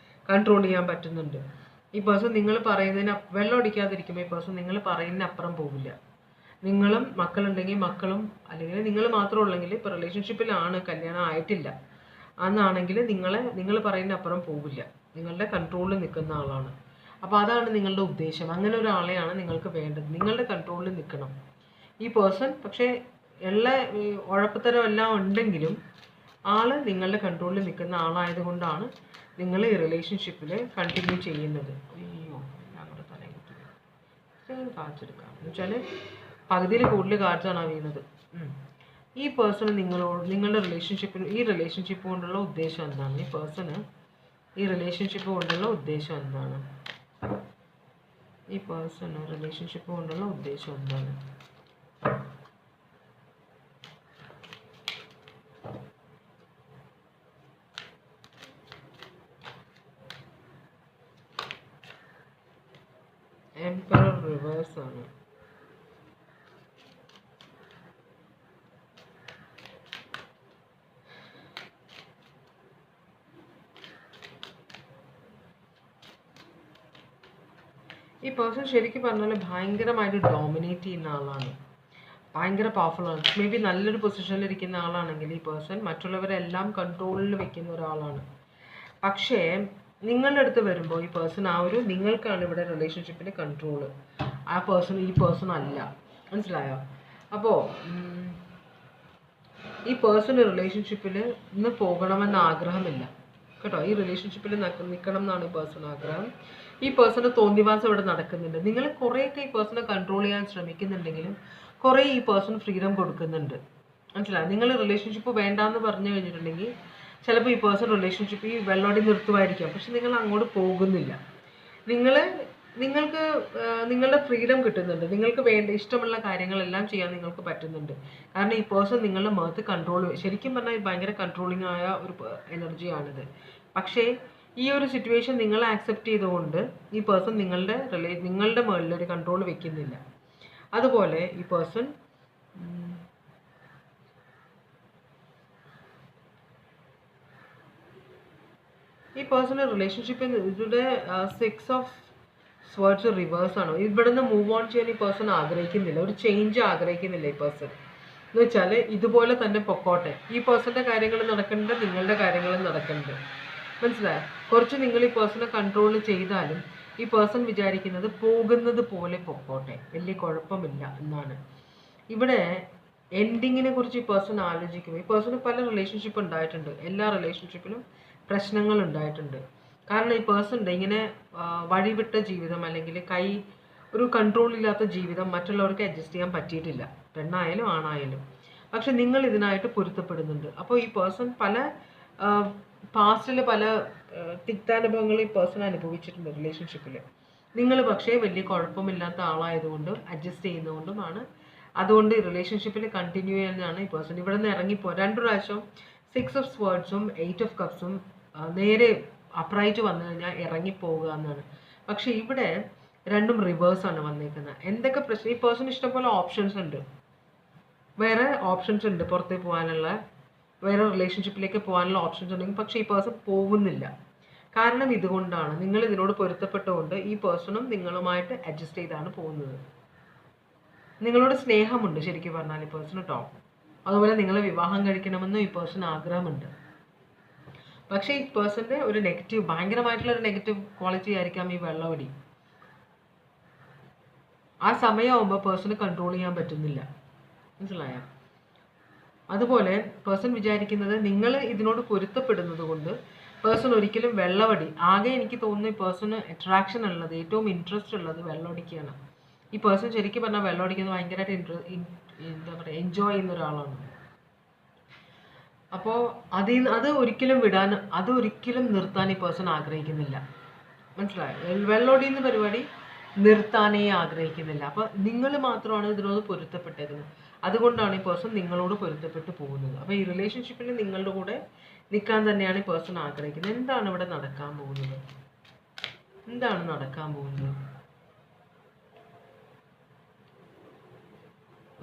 കൺട്രോൾ ചെയ്യാൻ പറ്റുന്നുണ്ട്. ഈ പേഴ്സൺ നിങ്ങൾ പറയുന്നതിന് വെള്ളമടിക്കാതിരിക്കുമ്പോൾ ഈ പേഴ്സൺ നിങ്ങൾ പറയുന്നതിന് അപ്പുറം പോവില്ല. നിങ്ങളും മക്കളുണ്ടെങ്കിൽ മക്കളും, അല്ലെങ്കിൽ നിങ്ങൾ മാത്രം ഉള്ളെങ്കിൽ ഇപ്പോൾ റിലേഷൻഷിപ്പിലാണ്, കല്യാണം ആയിട്ടില്ല അന്നാണെങ്കിൽ നിങ്ങൾ പറയുന്ന അപ്പുറം പോവില്ല. നിങ്ങളുടെ കൺട്രോളിൽ നിൽക്കുന്ന ആളാണ്. അപ്പോൾ അതാണ് നിങ്ങളുടെ ഉദ്ദേശം. അങ്ങനെ ഒരാളെയാണ് നിങ്ങൾക്ക് വേണ്ടത്. നിങ്ങളുടെ കൺട്രോളിൽ നിൽക്കണം ഈ പേഴ്സൺ. പക്ഷേ എല്ലാ ഉഴപ്പത്തരം എല്ലാം ഉണ്ടെങ്കിലും ആള് നിങ്ങളുടെ കൺട്രോളിൽ നിൽക്കുന്ന ആളായതുകൊണ്ടാണ് നിങ്ങൾ ഈ റിലേഷൻഷിപ്പിൽ കണ്ടിന്യൂ ചെയ്യുന്നത്. അയ്യോ, എല്ലാം കൂടെ തലയിൽ കുത്തി കാച്ചെടുക്കാം എന്ന് വെച്ചാൽ പകുതിയിൽ കൂടുതൽ കാർഡ്സാണ് വീണത്. ഈ പേഴ്സണ് നിങ്ങളുടെ ഈ റിലേഷൻഷിപ്പ് കൊണ്ടുള്ള ഉദ്ദേശം എന്താണ്? ഈ പേഴ്സണ് ഈ റിലേഷൻഷിപ്പ് കൊണ്ടുള്ള ഉദ്ദേശം എന്താണ്? ഈ പേഴ്സണ് റിലേഷൻഷിപ്പ് കൊണ്ടുള്ള ഉദ്ദേശം എന്താണ്? എംപറർ റിവേഴ്സ് ആണ്. ഈ പേഴ്സൺ ശരിക്കും പറഞ്ഞാൽ ഭയങ്കരമായിട്ട് ഡോമിനേറ്റ് ചെയ്യുന്ന ആളാണ്. ഭയങ്കര പവർഫുള്ളാണ്. മേ ബി നല്ലൊരു പൊസിഷനിൽ ഇരിക്കുന്ന ആളാണെങ്കിൽ ഈ പേഴ്സൺ മറ്റുള്ളവരെല്ലാം കൺട്രോളിൽ വെക്കുന്ന ഒരാളാണ്. പക്ഷേ നിങ്ങളുടെ അടുത്ത് വരുമ്പോൾ ഈ പേഴ്സൺ നിങ്ങൾക്കാണ് ഇവിടെ റിലേഷൻഷിപ്പിൻ്റെ കൺട്രോള്. ഈ പേഴ്സൺ അല്ല. മനസ്സിലായോ? അപ്പോൾ ഈ പേഴ്സൺ റിലേഷൻഷിപ്പിൽ ഇന്ന് പോകണമെന്ന് ആഗ്രഹമില്ല കേട്ടോ. ഈ റിലേഷൻഷിപ്പിൽ നിൽക്കണം എന്നാണ് ഈ പേഴ്സൺ ആഗ്രഹം. ഈ പേഴ്സണ് തോന്നിവാസം ഇവിടെ നടക്കുന്നുണ്ട്. നിങ്ങൾ കുറേയൊക്കെ ഈ പേഴ്സണെ കൺട്രോൾ ചെയ്യാൻ ശ്രമിക്കുന്നുണ്ടെങ്കിലും കുറേ ഈ പേഴ്സൺ ഫ്രീഡം കൊടുക്കുന്നുണ്ട്. മനസ്സിലായോ? നിങ്ങൾ റിലേഷൻഷിപ്പ് വേണ്ടാന്ന് പറഞ്ഞു കഴിഞ്ഞിട്ടുണ്ടെങ്കിൽ ചിലപ്പോൾ ഈ പേഴ്സൺ റിലേഷൻഷിപ്പ് ഈ വെള്ളോടി നിർത്തുമായിരിക്കാം. പക്ഷെ നിങ്ങൾ അങ്ങോട്ട് പോകുന്നില്ല. നിങ്ങൾക്ക് നിങ്ങളുടെ ഫ്രീഡം കിട്ടുന്നുണ്ട്. നിങ്ങൾക്ക് ഇഷ്ടമുള്ള കാര്യങ്ങളെല്ലാം ചെയ്യാൻ നിങ്ങൾക്ക് പറ്റുന്നുണ്ട്. കാരണം ഈ പേഴ്സൺ നിങ്ങളുടെ മുഖത്ത് ശരിക്കും പറഞ്ഞാൽ ഭയങ്കര കൺട്രോളിങ് ആയ ഒരു എനർജിയാണിത്. പക്ഷേ ഈ ഒരു സിറ്റുവേഷൻ നിങ്ങൾ ആക്സെപ്റ്റ് ചെയ്തുകൊണ്ട് ഈ പേഴ്സൺ നിങ്ങളുടെ മുകളിൽ ഒരു കൺട്രോൾ വെക്കുന്നില്ല. അതുപോലെ ഈ പേഴ്സൺ റിലേഷൻഷിപ്പിൽ ഇതിൻ്റെ 6 ഓഫ് സ്വേർഡ്സ് റിവേഴ്സ് ആണ്. ഇവിടെ നിന്ന് മൂവ് ഓൺ ചെയ്യാൻ ഈ പേഴ്സൺ ആഗ്രഹിക്കുന്നില്ല. ഒരു ചേഞ്ച് ആഗ്രഹിക്കുന്നില്ല ഈ പേഴ്സൺ. എന്ന് വെച്ചാൽ ഇതുപോലെ തന്നെ പൊക്കോട്ടെ. ഈ പേഴ്സൻ്റെ കാര്യങ്ങൾ നടക്കേണ്ടത് നിങ്ങളുടെ കാര്യങ്ങളും നടക്കേണ്ടത്. മനസ്സിലായോ? കുറച്ച് നിങ്ങൾ ഈ പേഴ്സണെ കൺട്രോൾ ചെയ്താലും ഈ പേഴ്സൺ വിചാരിക്കുന്നത് പോകുന്നത് പോലെ പൊക്കോട്ടെ, വലിയ കുഴപ്പമില്ല എന്നാണ്. ഇവിടെ എൻഡിങ്ങിനെ കുറിച്ച് ഈ പേഴ്സൺ ആലോചിക്കുമ്പോൾ ഈ പേഴ്സണ് പല റിലേഷൻഷിപ്പ് ഉണ്ടായിട്ടുണ്ട്. എല്ലാ റിലേഷൻഷിപ്പിലും പ്രശ്നങ്ങൾ ഉണ്ടായിട്ടുണ്ട്. കാരണം ഈ പേഴ്സണിൻ്റെ ഇങ്ങനെ വഴിവിട്ട ജീവിതം അല്ലെങ്കിൽ ഒരു കൺട്രോൾ ഇല്ലാത്ത ജീവിതം മറ്റുള്ളവർക്ക് അഡ്ജസ്റ്റ് ചെയ്യാൻ പറ്റിയിട്ടില്ല, പെണ്ണായാലും ആണായാലും. പക്ഷെ നിങ്ങൾ ഇതിനായിട്ട് പൊരുത്തപ്പെടുന്നുണ്ട്. അപ്പോൾ ഈ പേഴ്സൺ പാസ്റ്റിൽ പല തിക്താനുഭവങ്ങൾ ഈ പേഴ്സൺ അനുഭവിച്ചിട്ടുണ്ട് റിലേഷൻഷിപ്പിൽ. നിങ്ങൾ പക്ഷേ വലിയ കുഴപ്പമില്ലാത്ത ആളായതുകൊണ്ടും അഡ്ജസ്റ്റ് ചെയ്യുന്നതുകൊണ്ടുമാണ് അതുകൊണ്ട് റിലേഷൻഷിപ്പിൽ കണ്ടിന്യൂ ചെയ്യാനാണ് ഈ പേഴ്സൺ ഇവിടെ നിന്ന് ഇറങ്ങിപ്പോ 2 പ്രാവശ്യം 6 ഓഫ് സ്വേർഡ്സും 8 ഓഫ് കപ്സും നേരെ അപ്രൈറ്റ് വന്നു കഴിഞ്ഞാൽ ഇറങ്ങിപ്പോവുക എന്നാണ്. പക്ഷെ ഇവിടെ രണ്ടും റിവേഴ്സാണ് വന്നേക്കുന്നത്. എന്തൊക്കെ പ്രശ്നം? ഈ പേഴ്സൺ ഇഷ്ടംപോലെ ഓപ്ഷൻസ് ഉണ്ട്, വേറെ ഓപ്ഷൻസ് ഉണ്ട് പുറത്തേക്ക് പോകാനുള്ള, വേറെ റിലേഷൻഷിപ്പിലേക്ക് പോകാനുള്ള ഓപ്ഷൻസ് ഉണ്ടെങ്കിൽ പക്ഷേ ഈ പേഴ്സൺ പോകുന്നില്ല. കാരണം ഇതുകൊണ്ടാണ്, നിങ്ങൾ ഇതിനോട് പൊരുത്തപ്പെട്ടുകൊണ്ട് ഈ പേഴ്സണും നിങ്ങളുമായിട്ട് അഡ്ജസ്റ്റ് ചെയ്താണ് പോകുന്നത്. നിങ്ങളോട് സ്നേഹമുണ്ട് ശരിക്കും പറഞ്ഞാൽ ഈ പേഴ്സൺ കേട്ടോ. അതുപോലെ നിങ്ങളെ വിവാഹം കഴിക്കണമെന്നും ഈ പേഴ്സൺ ആഗ്രഹമുണ്ട്. പക്ഷേ ഈ പേഴ്സൻ്റെ ഒരു ഭയങ്കരമായിട്ടുള്ള ഒരു നെഗറ്റീവ് ക്വാളിറ്റി ആയിരിക്കാം ഈ വെള്ളവടി. ആ സമയമാകുമ്പോൾ പേഴ്സണ് കൺട്രോൾ ചെയ്യാൻ പറ്റുന്നില്ല. മനസ്സിലായോ? അതുപോലെ പേഴ്സൺ വിചാരിക്കുന്നത് നിങ്ങൾ ഇതിനോട് പൊരുത്തപ്പെടുന്നത് കൊണ്ട് പേഴ്സൺ ഒരിക്കലും വെള്ളമടി, ആകെ എനിക്ക് തോന്നുന്നു ഈ പേഴ്സണ് അട്രാക്ഷൻ ഉള്ളത്, ഏറ്റവും ഇൻട്രസ്റ്റ് ഉള്ളത് വെള്ളമടിക്കാണ്. ഈ പേഴ്സൺ ശരിക്കും പറഞ്ഞാൽ വെള്ളമടിക്കുന്നത് ഭയങ്കരമായിട്ട് എന്താ പറയുക, എൻജോയ് ചെയ്യുന്ന ഒരാളാണ്. അപ്പോൾ അത് ഒരിക്കലും നിർത്താൻ ഈ പേഴ്സൺ ആഗ്രഹിക്കുന്നില്ല. മനസ്സിലായോ? വെള്ളമൊടിയുന്ന പരിപാടി നിർത്താനേ ആഗ്രഹിക്കുന്നില്ല. അപ്പോൾ നിങ്ങൾ മാത്രമാണ് ഇതിനോട് പൊരുത്തപ്പെട്ടേക്കുന്നത്. അതുകൊണ്ടാണ് ഈ പേഴ്സൺ നിങ്ങളോട് പൊരുത്തപ്പെട്ട് പോകുന്നത്. അപ്പോൾ ഈ റിലേഷൻഷിപ്പിൽ നിങ്ങളുടെ കൂടെ നിൽക്കാൻ തന്നെയാണ് ഈ പേഴ്സൺ ആഗ്രഹിക്കുന്നത്. എന്താണ് ഇവിടെ നടക്കാൻ പോകുന്നത്? എന്താണ് നടക്കാൻ പോകുന്നത്?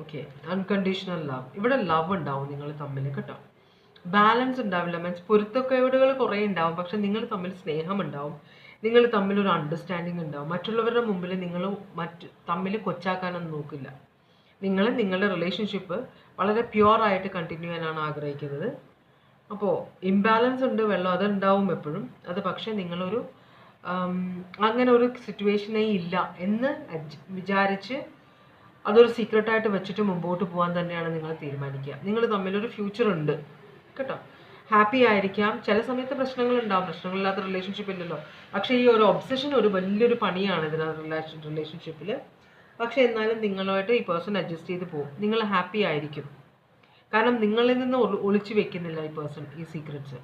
Okay, unconditional love. ഇവിടെ ലവ് ഉണ്ടാവും നിങ്ങൾ തമ്മിൽ കേട്ടോ. ബാലൻസ് ഉണ്ടാവില്ല, മീൻസ് പൊരുത്തക്കേടുകൾ കുറേ ഉണ്ടാവും, പക്ഷെ നിങ്ങൾ തമ്മിൽ സ്നേഹം ഉണ്ടാവും, നിങ്ങൾ തമ്മിൽ ഒരു അണ്ടർസ്റ്റാൻഡിങ് ഉണ്ടാവും. മറ്റുള്ളവരുടെ മുമ്പിൽ നിങ്ങൾ തമ്മിൽ കൊച്ചാക്കാനൊന്നും നോക്കില്ല. നിങ്ങൾ നിങ്ങളുടെ റിലേഷൻഷിപ്പ് വളരെ പ്യുവറായിട്ട് കണ്ടിന്യൂ ചെയ്യാനാണ് ആഗ്രഹിക്കുന്നത്. അപ്പോൾ ഇംബാലൻസ് ഉണ്ട്, വെള്ളം അതുണ്ടാവും എപ്പോഴും. അത് പക്ഷേ നിങ്ങളൊരു അങ്ങനെ ഒരു സിറ്റുവേഷനേ ഇല്ല എന്ന് വിചാരിച്ച് അതൊരു സീക്രട്ടായിട്ട് വെച്ചിട്ട് മുമ്പോട്ട് പോകാൻ തന്നെയാണ് നിങ്ങൾ തീരുമാനിക്കുക. നിങ്ങൾ തമ്മിലൊരു ഫ്യൂച്ചർ ഉണ്ട് കേട്ടോ. ഹാപ്പി ആയിരിക്കാം. ചില സമയത്ത് പ്രശ്നങ്ങളുണ്ടാവും, പ്രശ്നങ്ങളില്ലാത്ത റിലേഷൻഷിപ്പ് ഇല്ലല്ലോ. പക്ഷേ ഈ ഒരു ഒബ്സഷൻ ഒരു വലിയൊരു പണിയാണ് ഇതിനകത്ത് റിലേഷൻഷിപ്പിൽ. പക്ഷേ എന്നാലും നിങ്ങളുമായിട്ട് ഈ പേഴ്സൺ അഡ്ജസ്റ്റ് ചെയ്ത് പോകും. നിങ്ങൾ ഹാപ്പി ആയിരിക്കും. കാരണം നിങ്ങളിൽ നിന്ന് ഒളിച്ചു വെക്കുന്നില്ല ഈ പേഴ്സൺ ഈ സീക്രറ്റ്സ്.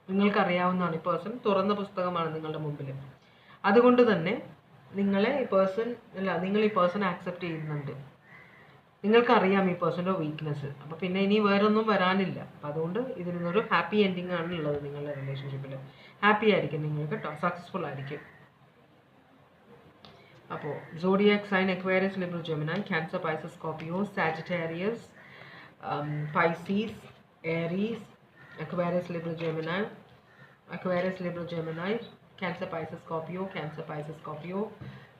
നിങ്ങൾക്കറിയാവുന്നതാണ്. ഈ പേഴ്സൺ തുറന്ന പുസ്തകമാണ് നിങ്ങളുടെ മുമ്പിൽ. അതുകൊണ്ട് തന്നെ നിങ്ങൾ ഈ പേഴ്സൺ ആക്സെപ്റ്റ് ചെയ്യുന്നുണ്ട്. നിങ്ങൾക്കറിയാം ഈ പേഴ്സൻ്റെ വീക്ക്നെസ്. അപ്പോൾ പിന്നെ ഇനി വേറൊന്നും വരാനില്ല. അപ്പോൾ അതുകൊണ്ട് ഇതിനൊരു ഹാപ്പി എൻഡിങ് ആണ് ഉള്ളത് നിങ്ങളുടെ റിലേഷൻഷിപ്പിൽ. ഹാപ്പി ആയിരിക്കും നിങ്ങൾ കേട്ടോ, സക്സസ്ഫുൾ ആയിരിക്കും. അപ്പോൾ zodiac sign Aquarius, Libra, Gemini, Cancer, Pisces, Scorpio, Sagittarius, Pisces, Aries, Aquarius, Libra, Gemini, Aquarius, Libra, Gemini, Cancer, Pisces, Scorpio, Cancer, Pisces, Scorpio,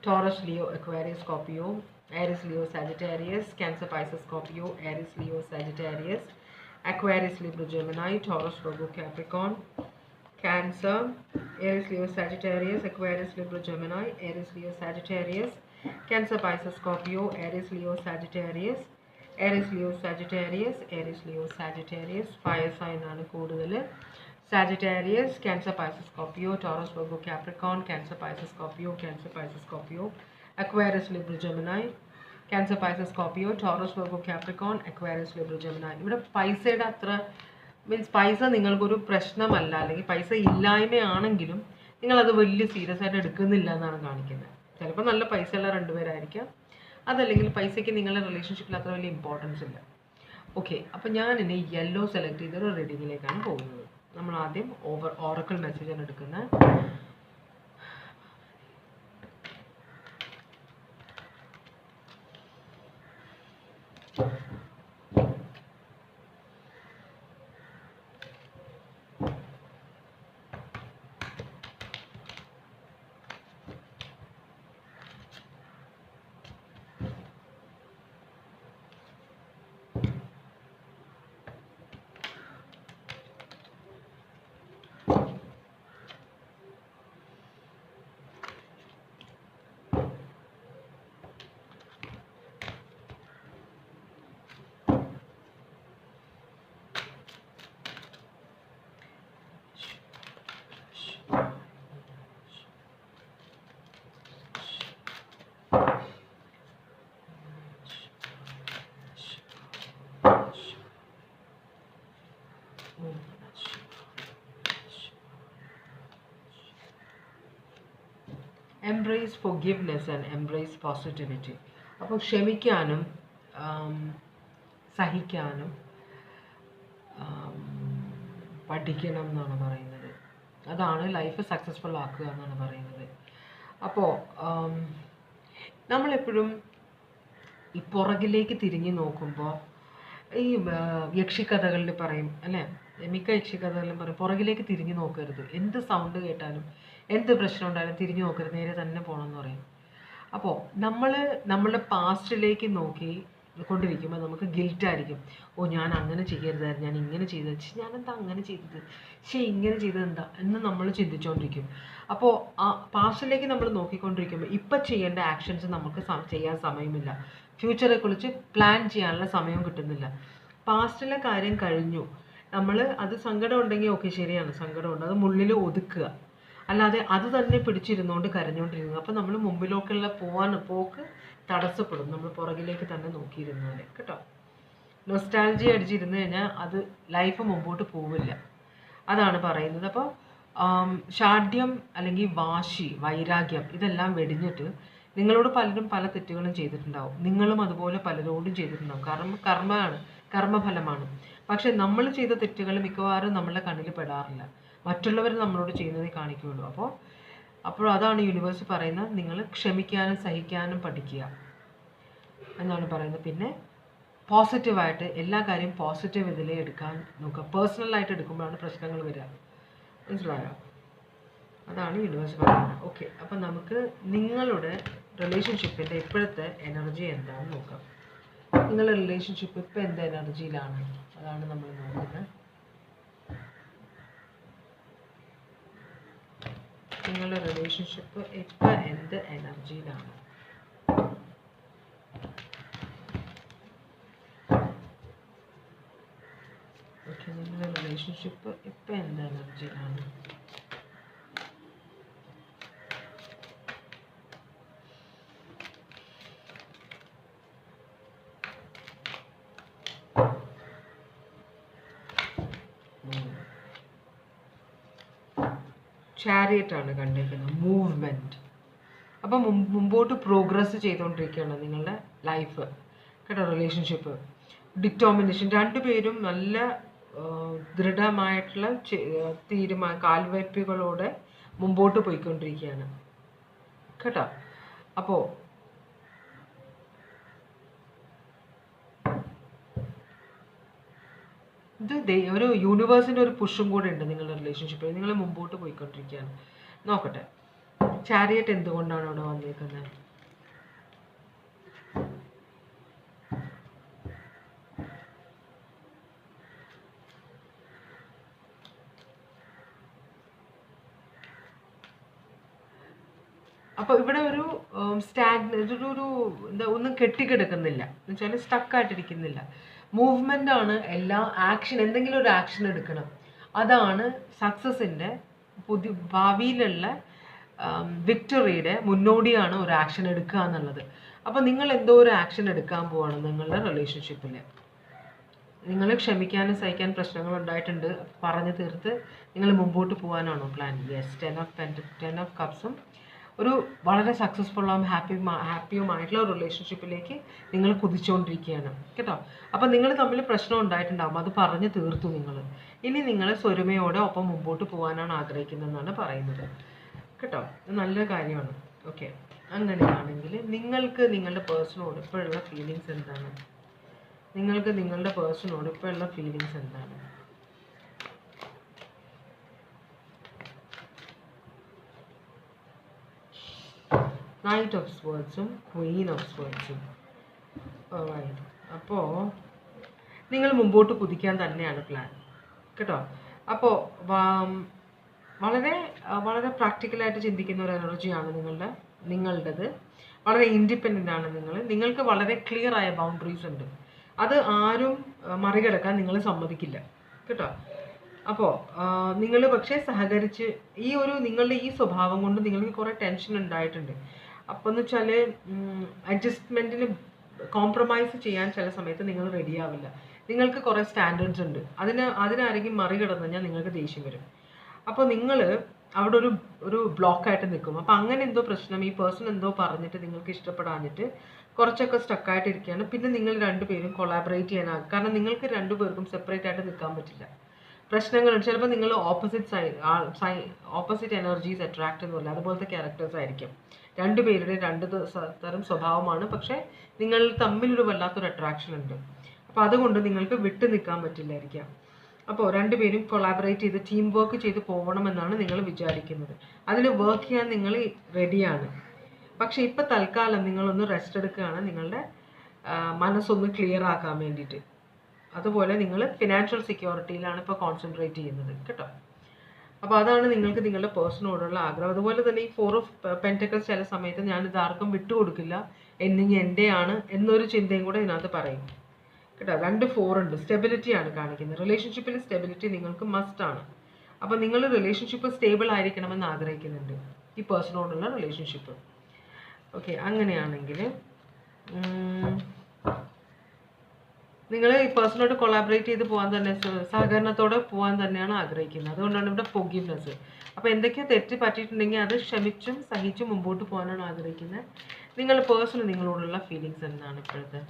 Taurus, Leo, Aquarius, Scorpio, Aries, Leo, Sagittarius, Cancer, Pisces, Scorpio, Aries, Leo, Sagittarius, Aquarius, Libra, Gemini, Taurus, Virgo, Capricorn, Cancer, Aries, Leo, Sagittarius, Aquarius, Libra, Gemini, Aries, Leo, Sagittarius, Cancer, Pisces, Scorpio, Aries, Leo, Sagittarius, Aries, Leo, Sagittarius, Aries, Leo, Sagittarius, fire sign ആണ് കൂടുതൽ. Sagittarius, Cancer, Pisces, Scorpio, Taurus, Virgo, Capricorn, Cancer, Pisces, Scorpio, Cancer, Pisces, Scorpio, Aquarius, Libra, Gemini, Cancer, Pisces, Scorpio, Taurus, Virgo, Capricorn, Aquarius, Libra, Gemini. ഇവിടെ പൈസയുടെ അത്ര means പൈസ നിങ്ങൾക്കൊരു പ്രശ്നമല്ല, അല്ലെങ്കിൽ പൈസ ഇല്ലായ്മയാണെങ്കിലും നിങ്ങളത് വലിയ സീരിയസ് ആയിട്ട് എടുക്കുന്നില്ല എന്നാണ് കാണിക്കുന്നത്. ചിലപ്പോൾ നല്ല പൈസയുള്ള രണ്ടുപേരായിരിക്കാം, അതല്ലെങ്കിൽ പൈസയ്ക്ക് നിങ്ങളുടെ റിലേഷൻഷിപ്പിൽ അത്ര വലിയ ഇമ്പോർട്ടൻസ് ഇല്ല. ഓക്കെ, അപ്പോൾ ഞാൻ ഇനി യെല്ലോ സെലക്ട് ചെയ്തൊരു റീഡിങ്ങിലേക്കാണ് പോകുന്നത്. നമ്മൾ ആദ്യം ഓറക്കിൾ മെസ്സേജാണ് എടുക്കുന്നത്. Embrace forgiveness and embrace positivity. അപ്പോൾ ക്ഷമിക്കാനും സഹിക്കാനും പഠിക്കണം എന്നാണ് പറയുന്നത്. അതാണ് ലൈഫ് സക്സസ്ഫുൾ ആക്കുക എന്നാണ് പറയുന്നത്. അപ്പോൾ നമ്മളെപ്പോഴും ഈ പുറകിലേക്ക് തിരിഞ്ഞു നോക്കുമ്പോൾ ഈ യക്ഷിക്കഥകളിൽ പറയും അല്ലേ, മിക്ക യക്ഷിക്കഥകളിലും പറയും പുറകിലേക്ക് തിരിഞ്ഞു നോക്കരുത്. എന്ത് സൗണ്ട് കേട്ടാലും എന്ത് പ്രശ്നം ഉണ്ടായാലും തിരിഞ്ഞു നോക്കരുത്, നേരെ തന്നെ പോകണമെന്ന് പറയും. അപ്പോൾ നമ്മളുടെ പാസ്റ്റിലേക്ക് നോക്കി കൊണ്ടിരിക്കുമ്പോൾ നമുക്ക് ഗിൽറ്റായിരിക്കും. ഓ, ഞാൻ അങ്ങനെ ചെയ്യരുതായിരുന്നു, ഞാൻ ഇങ്ങനെ ചെയ്തത്, ഞാനെന്താ അങ്ങനെ ചെയ്തത്, ഇങ്ങനെ ചെയ്തത് എന്താ എന്ന് നമ്മൾ ചിന്തിച്ചുകൊണ്ടിരിക്കും. അപ്പോൾ ആ പാസ്റ്റിലേക്ക് നമ്മൾ നോക്കിക്കൊണ്ടിരിക്കുമ്പോൾ ഇപ്പം ചെയ്യേണ്ട ആക്ഷൻസ് നമുക്ക് ചെയ്യാൻ സമയമില്ല. ഫ്യൂച്ചറെ കുറിച്ച് പ്ലാൻ ചെയ്യാനുള്ള സമയം കിട്ടുന്നില്ല. പാസ്റ്റിലെ കാര്യം കഴിഞ്ഞു, നമ്മൾ അത് സങ്കടം ഉണ്ടെങ്കിൽ ഓക്കെ ശരിയാണ്, സങ്കടമുണ്ട്, അത് മുള്ളിൽ ഒതുക്കുക, അല്ലാതെ അത് തന്നെ പിടിച്ചിരുന്നുകൊണ്ട് കരഞ്ഞുകൊണ്ടിരുന്നു. അപ്പം നമ്മൾ മുമ്പിലേക്കുള്ള പോക്ക് തടസ്സപ്പെടും, നമ്മൾ പുറകിലേക്ക് തന്നെ നോക്കിയിരുന്നാലേ കേട്ടോ. നൊസ്റ്റാൾജി അടിച്ചിരുന്ന് കഴിഞ്ഞാൽ അത് ലൈഫ് മുമ്പോട്ട് പോവില്ല, അതാണ് പറയുന്നത്. അപ്പോൾ ഷാഠ്യം അല്ലെങ്കിൽ വാശി, വൈരാഗ്യം ഇതെല്ലാം വെടിഞ്ഞിട്ട് നിങ്ങളോട് പലരും പല തെറ്റുകളും ചെയ്തിട്ടുണ്ടാവും, നിങ്ങളും അതുപോലെ പലരോടും ചെയ്തിട്ടുണ്ടാവും. കാരണം കർമ്മഫലമാണ്. പക്ഷെ നമ്മൾ ചെയ്ത തെറ്റുകൾ മിക്കവാറും നമ്മളുടെ കണ്ണിൽ പെടാറില്ല, മറ്റുള്ളവർ നമ്മളോട് ചെയ്യുന്നതേ കാണിക്കുകയുള്ളൂ. അപ്പോൾ അതാണ് യൂണിവേഴ്സ് പറയുന്നത്, നിങ്ങൾ ക്ഷമിക്കാനും സഹിക്കാനും പഠിക്കുക എന്നാണ് പറയുന്നത്. പിന്നെ പോസിറ്റീവായിട്ട് എല്ലാ കാര്യം പോസിറ്റീവ് ഇതിലേ എടുക്കാൻ നോക്കുക. പേഴ്സണലായിട്ട് എടുക്കുമ്പോഴാണ് പ്രശ്നങ്ങൾ വരിക, മനസ്സിലായോ? അതാണ് യൂണിവേഴ്സ് പറയുന്നത്. ഓക്കെ, അപ്പം നമുക്ക് നിങ്ങളുടെ റിലേഷൻഷിപ്പിൻ്റെ ഇപ്പോഴത്തെ എനർജി എന്താണെന്ന് നോക്കാം. നിങ്ങളുടെ റിലേഷൻഷിപ്പ് ഇപ്പം എന്ത് എനർജിയിലാണ്, അതാണ് നമ്മൾ നോക്കുന്നത്. നിങ്ങളുടെ റിലേഷൻഷിപ്പ് ഇപ്പം എന്ത് എനർജിയിലാണ്? ഓക്കെ, നിങ്ങളുടെ റിലേഷൻഷിപ്പ് ഇപ്പം എന്ത് എനർജിയിലാണ്? ചാരിയറ്റ് ആണ് കണ്ടിരിക്കുന്നത്, മൂവ്മെൻറ്റ്. അപ്പം മുമ്പോട്ട് പ്രോഗ്രസ് ചെയ്തുകൊണ്ടിരിക്കുകയാണ് നിങ്ങളുടെ ലൈഫ് കേട്ടോ. റിലേഷൻഷിപ്പ് ഡിറ്റർമിനേഷൻ, രണ്ടുപേരും നല്ല ദൃഢമായിട്ടുള്ള കാൽവയ്പ്പുകളോടെ മുമ്പോട്ട് പോയിക്കൊണ്ടിരിക്കുകയാണ് കേട്ടോ. അപ്പോൾ ഇത് ഒരു യൂണിവേഴ്സിൻ്റെ ഒരു പുഷും കൂടെ ഉണ്ട് നിങ്ങളുടെ റിലേഷൻഷിപ്പിൽ, നിങ്ങൾ മുമ്പോട്ട് പോയിക്കൊണ്ടിരിക്കുകയാണ്. നോക്കട്ടെ, ചാരിയറ്റ് എന്തുകൊണ്ടാണ് അവിടെ വന്നിരിക്കുന്നത്? അപ്പോൾ ഇവിടെ ഒരു എന്താ ഒന്നും കെട്ടിക്കിടക്കുന്നില്ല എന്ന് വെച്ചാൽ സ്റ്റക്കായിട്ടിരിക്കുന്നില്ല. മൂവ്മെൻ്റ് ആണ് എല്ലാ ആക്ഷൻ, എന്തെങ്കിലും ഒരു ആക്ഷൻ എടുക്കണം. അതാണ് സക്സസിൻ്റെ ഭാവിയിലുള്ള വിക്ടറിയുടെ മുന്നോടിയാണ് ഒരു ആക്ഷൻ എടുക്കുക എന്നുള്ളത്. അപ്പോൾ നിങ്ങൾ എന്തോ ഒരു ആക്ഷൻ എടുക്കാൻ പോവാണ് നിങ്ങളുടെ റിലേഷൻഷിപ്പിൽ. നിങ്ങൾ ക്ഷമിക്കാനും സഹിക്കാൻ പ്രശ്നങ്ങൾ ഉണ്ടായിട്ടുണ്ട്, പറഞ്ഞു തീർത്ത് നിങ്ങൾ മുമ്പോട്ട് പോകാനാണോ പ്ലാൻ? യെസ്, 10 ഓഫ് കപ്സും ഒരു വളരെ സക്സസ്ഫുള്ളും ഹാപ്പിയുമായിട്ടുള്ള ഒരു റിലേഷൻഷിപ്പിലേക്ക് നിങ്ങൾ കുതിച്ചുകൊണ്ടിരിക്കുകയാണ് കേട്ടോ. അപ്പം നിങ്ങൾ തമ്മിൽ പ്രശ്നം ഉണ്ടായിട്ടുണ്ടാകും, അത് പറഞ്ഞു തീർത്തു നിങ്ങൾ. ഇനി നിങ്ങൾ സ്വരുമയോടെ ഒപ്പം മുമ്പോട്ട് പോകാനാണ് ആഗ്രഹിക്കുന്നതെന്നാണ് പറയുന്നത് കേട്ടോ. നല്ല കാര്യമാണ്. ഓക്കെ, അങ്ങനെയാണെങ്കിൽ നിങ്ങൾക്ക് നിങ്ങളുടെ പേഴ്സണോട് ഇപ്പോഴുള്ള ഫീലിങ്സ് എന്താണ്? നിങ്ങൾക്ക് നിങ്ങളുടെ പേഴ്സണോട് ഇപ്പോഴുള്ള ഫീലിങ്സ് എന്താണ്? നൈറ്റ് ഓഫ് സ്വേർഡ്സും ക്വീൻ ഓഫ് സ്വേർഡ്സും. അപ്പോൾ നിങ്ങൾ മുമ്പോട്ട് കുതിക്കാൻ തന്നെയാണ് പ്ലാൻ കേട്ടോ. അപ്പോൾ വളരെ വളരെ പ്രാക്ടിക്കലായിട്ട് ചിന്തിക്കുന്ന ഒരു എനർജിയാണ് നിങ്ങളുടേത്. വളരെ ഇൻഡിപെൻഡൻ്റ് ആണ് നിങ്ങൾക്ക് വളരെ ക്ലിയർ ആയ ബൗണ്ടറീസ് ഉണ്ട്, അത് ആരും മറികടക്കാൻ നിങ്ങൾ സമ്മതിക്കില്ല കേട്ടോ. അപ്പോൾ നിങ്ങൾ പക്ഷേ സഹകരിച്ച് നിങ്ങളുടെ ഈ സ്വഭാവം കൊണ്ട് നിങ്ങൾക്ക് കുറേ ടെൻഷൻ ഉണ്ടായിട്ടുണ്ട്. അപ്പോൾ എന്ന് വെച്ചാൽ അഡ്ജസ്റ്റ്മെൻറ്റിന് കോംപ്രമൈസ് ചെയ്യാൻ ചില സമയത്ത് നിങ്ങൾ റെഡി ആവില്ല. നിങ്ങൾക്ക് കുറേ സ്റ്റാൻഡേർഡ്സ് ഉണ്ട്, അതിനാരെങ്കിലും മറികടന്നു കഴിഞ്ഞാൽ നിങ്ങൾക്ക് ദേഷ്യം വരും. അപ്പോൾ നിങ്ങൾ അവിടെ ഒരു ബ്ലോക്കായിട്ട് നിൽക്കും. അപ്പോൾ അങ്ങനെ എന്തോ പ്രശ്നം, ഈ പേഴ്സൺ എന്തോ പറഞ്ഞിട്ട് നിങ്ങൾക്ക് ഇഷ്ടപ്പെടാഞ്ഞിട്ട് കുറച്ചൊക്കെ സ്റ്റക്കായിട്ട് ഇരിക്കുകയാണ്. പിന്നെ നിങ്ങൾ രണ്ടുപേരും കൊളാബറേറ്റ് ചെയ്യാനാകും, കാരണം നിങ്ങൾക്ക് രണ്ടുപേർക്കും സെപ്പറേറ്റ് ആയിട്ട് നിൽക്കാൻ പറ്റില്ല. പ്രശ്നങ്ങളുണ്ട്, ചിലപ്പോൾ നിങ്ങൾ ഓപ്പോസിറ്റ് എനർജീസ് അട്രാക്ട് എന്ന് പറയില്ല, അതുപോലത്തെ ക്യാരക്ടേഴ്സ് ആയിരിക്കും. രണ്ടുപേരുടെ തരം സ്വഭാവമാണ്, പക്ഷേ നിങ്ങൾ തമ്മിലൊരു വല്ലാത്തൊരു അട്രാക്ഷൻ ഉണ്ട്. അപ്പോൾ അതുകൊണ്ട് നിങ്ങൾക്ക് വിട്ടു നിൽക്കാൻ പറ്റില്ലായിരിക്കാം. അപ്പോൾ രണ്ടുപേരും കൊളാബറേറ്റ് ചെയ്ത് ടീം വർക്ക് ചെയ്ത് പോകണമെന്നാണ് നിങ്ങൾ വിചാരിക്കുന്നത്. അതിന് വർക്ക് ചെയ്യാൻ നിങ്ങൾ റെഡിയാണ്. പക്ഷേ ഇപ്പം തൽക്കാലം നിങ്ങളൊന്ന് റെസ്റ്റ് എടുക്കുകയാണ്, നിങ്ങളുടെ മനസ്സൊന്ന് ക്ലിയർ ആക്കാൻ വേണ്ടിയിട്ട്. അതുപോലെ നിങ്ങൾ ഫിനാൻഷ്യൽ സെക്യൂരിറ്റിയിലാണ് ഇപ്പോൾ കോൺസെൻട്രേറ്റ് ചെയ്യുന്നത് കേട്ടോ. അപ്പോൾ അതാണ് നിങ്ങൾക്ക് നിങ്ങളുടെ പേഴ്സണോടുള്ള ആഗ്രഹം. അതുപോലെ തന്നെ ഈ 4 ഓഫ് പെൻറ്റക്കിൾസ് ചില സമയത്ത് ഞാനിത് ആർക്കും വിട്ടുകൊടുക്കില്ല, എൻ്റെയാണ് എന്നൊരു ചിന്തയും കൂടെ ഇതിനകത്ത് പറയും. കേട്ടോ. 2 4 ഉണ്ട്, സ്റ്റെബിലിറ്റിയാണ് കാണിക്കുന്നത്. റിലേഷൻഷിപ്പിൽ സ്റ്റെബിലിറ്റി നിങ്ങൾക്ക് മസ്റ്റാണ്. അപ്പോൾ നിങ്ങൾ റിലേഷൻഷിപ്പ് സ്റ്റേബിൾ ആയിരിക്കണമെന്ന് ആഗ്രഹിക്കുന്നുണ്ട് ഈ പേഴ്സണോടുള്ള റിലേഷൻഷിപ്പ്. ഓക്കെ, അങ്ങനെയാണെങ്കിൽ നിങ്ങൾ ഈ പേഴ്സണോട് കൊളാബറേറ്റ് ചെയ്ത് പോകാൻ തന്നെ, സഹകരണത്തോടെ പോകാൻ തന്നെയാണ് ആഗ്രഹിക്കുന്നത്. അതുകൊണ്ടാണ് ഇവിടെ ഫോർഗിവ്നെസ്. അപ്പോൾ എന്തൊക്കെയാണ് തെറ്റ് പറ്റിയിട്ടുണ്ടെങ്കിൽ അത് ക്ഷമിച്ചും സഹിച്ചും മുമ്പോട്ട് പോകാനാണ് ആഗ്രഹിക്കുന്നത്. നിങ്ങളുടെ പേഴ്സൺ നിങ്ങളോടുള്ള ഫീലിങ്സ് എന്താണ് ഇപ്പോഴത്തെ?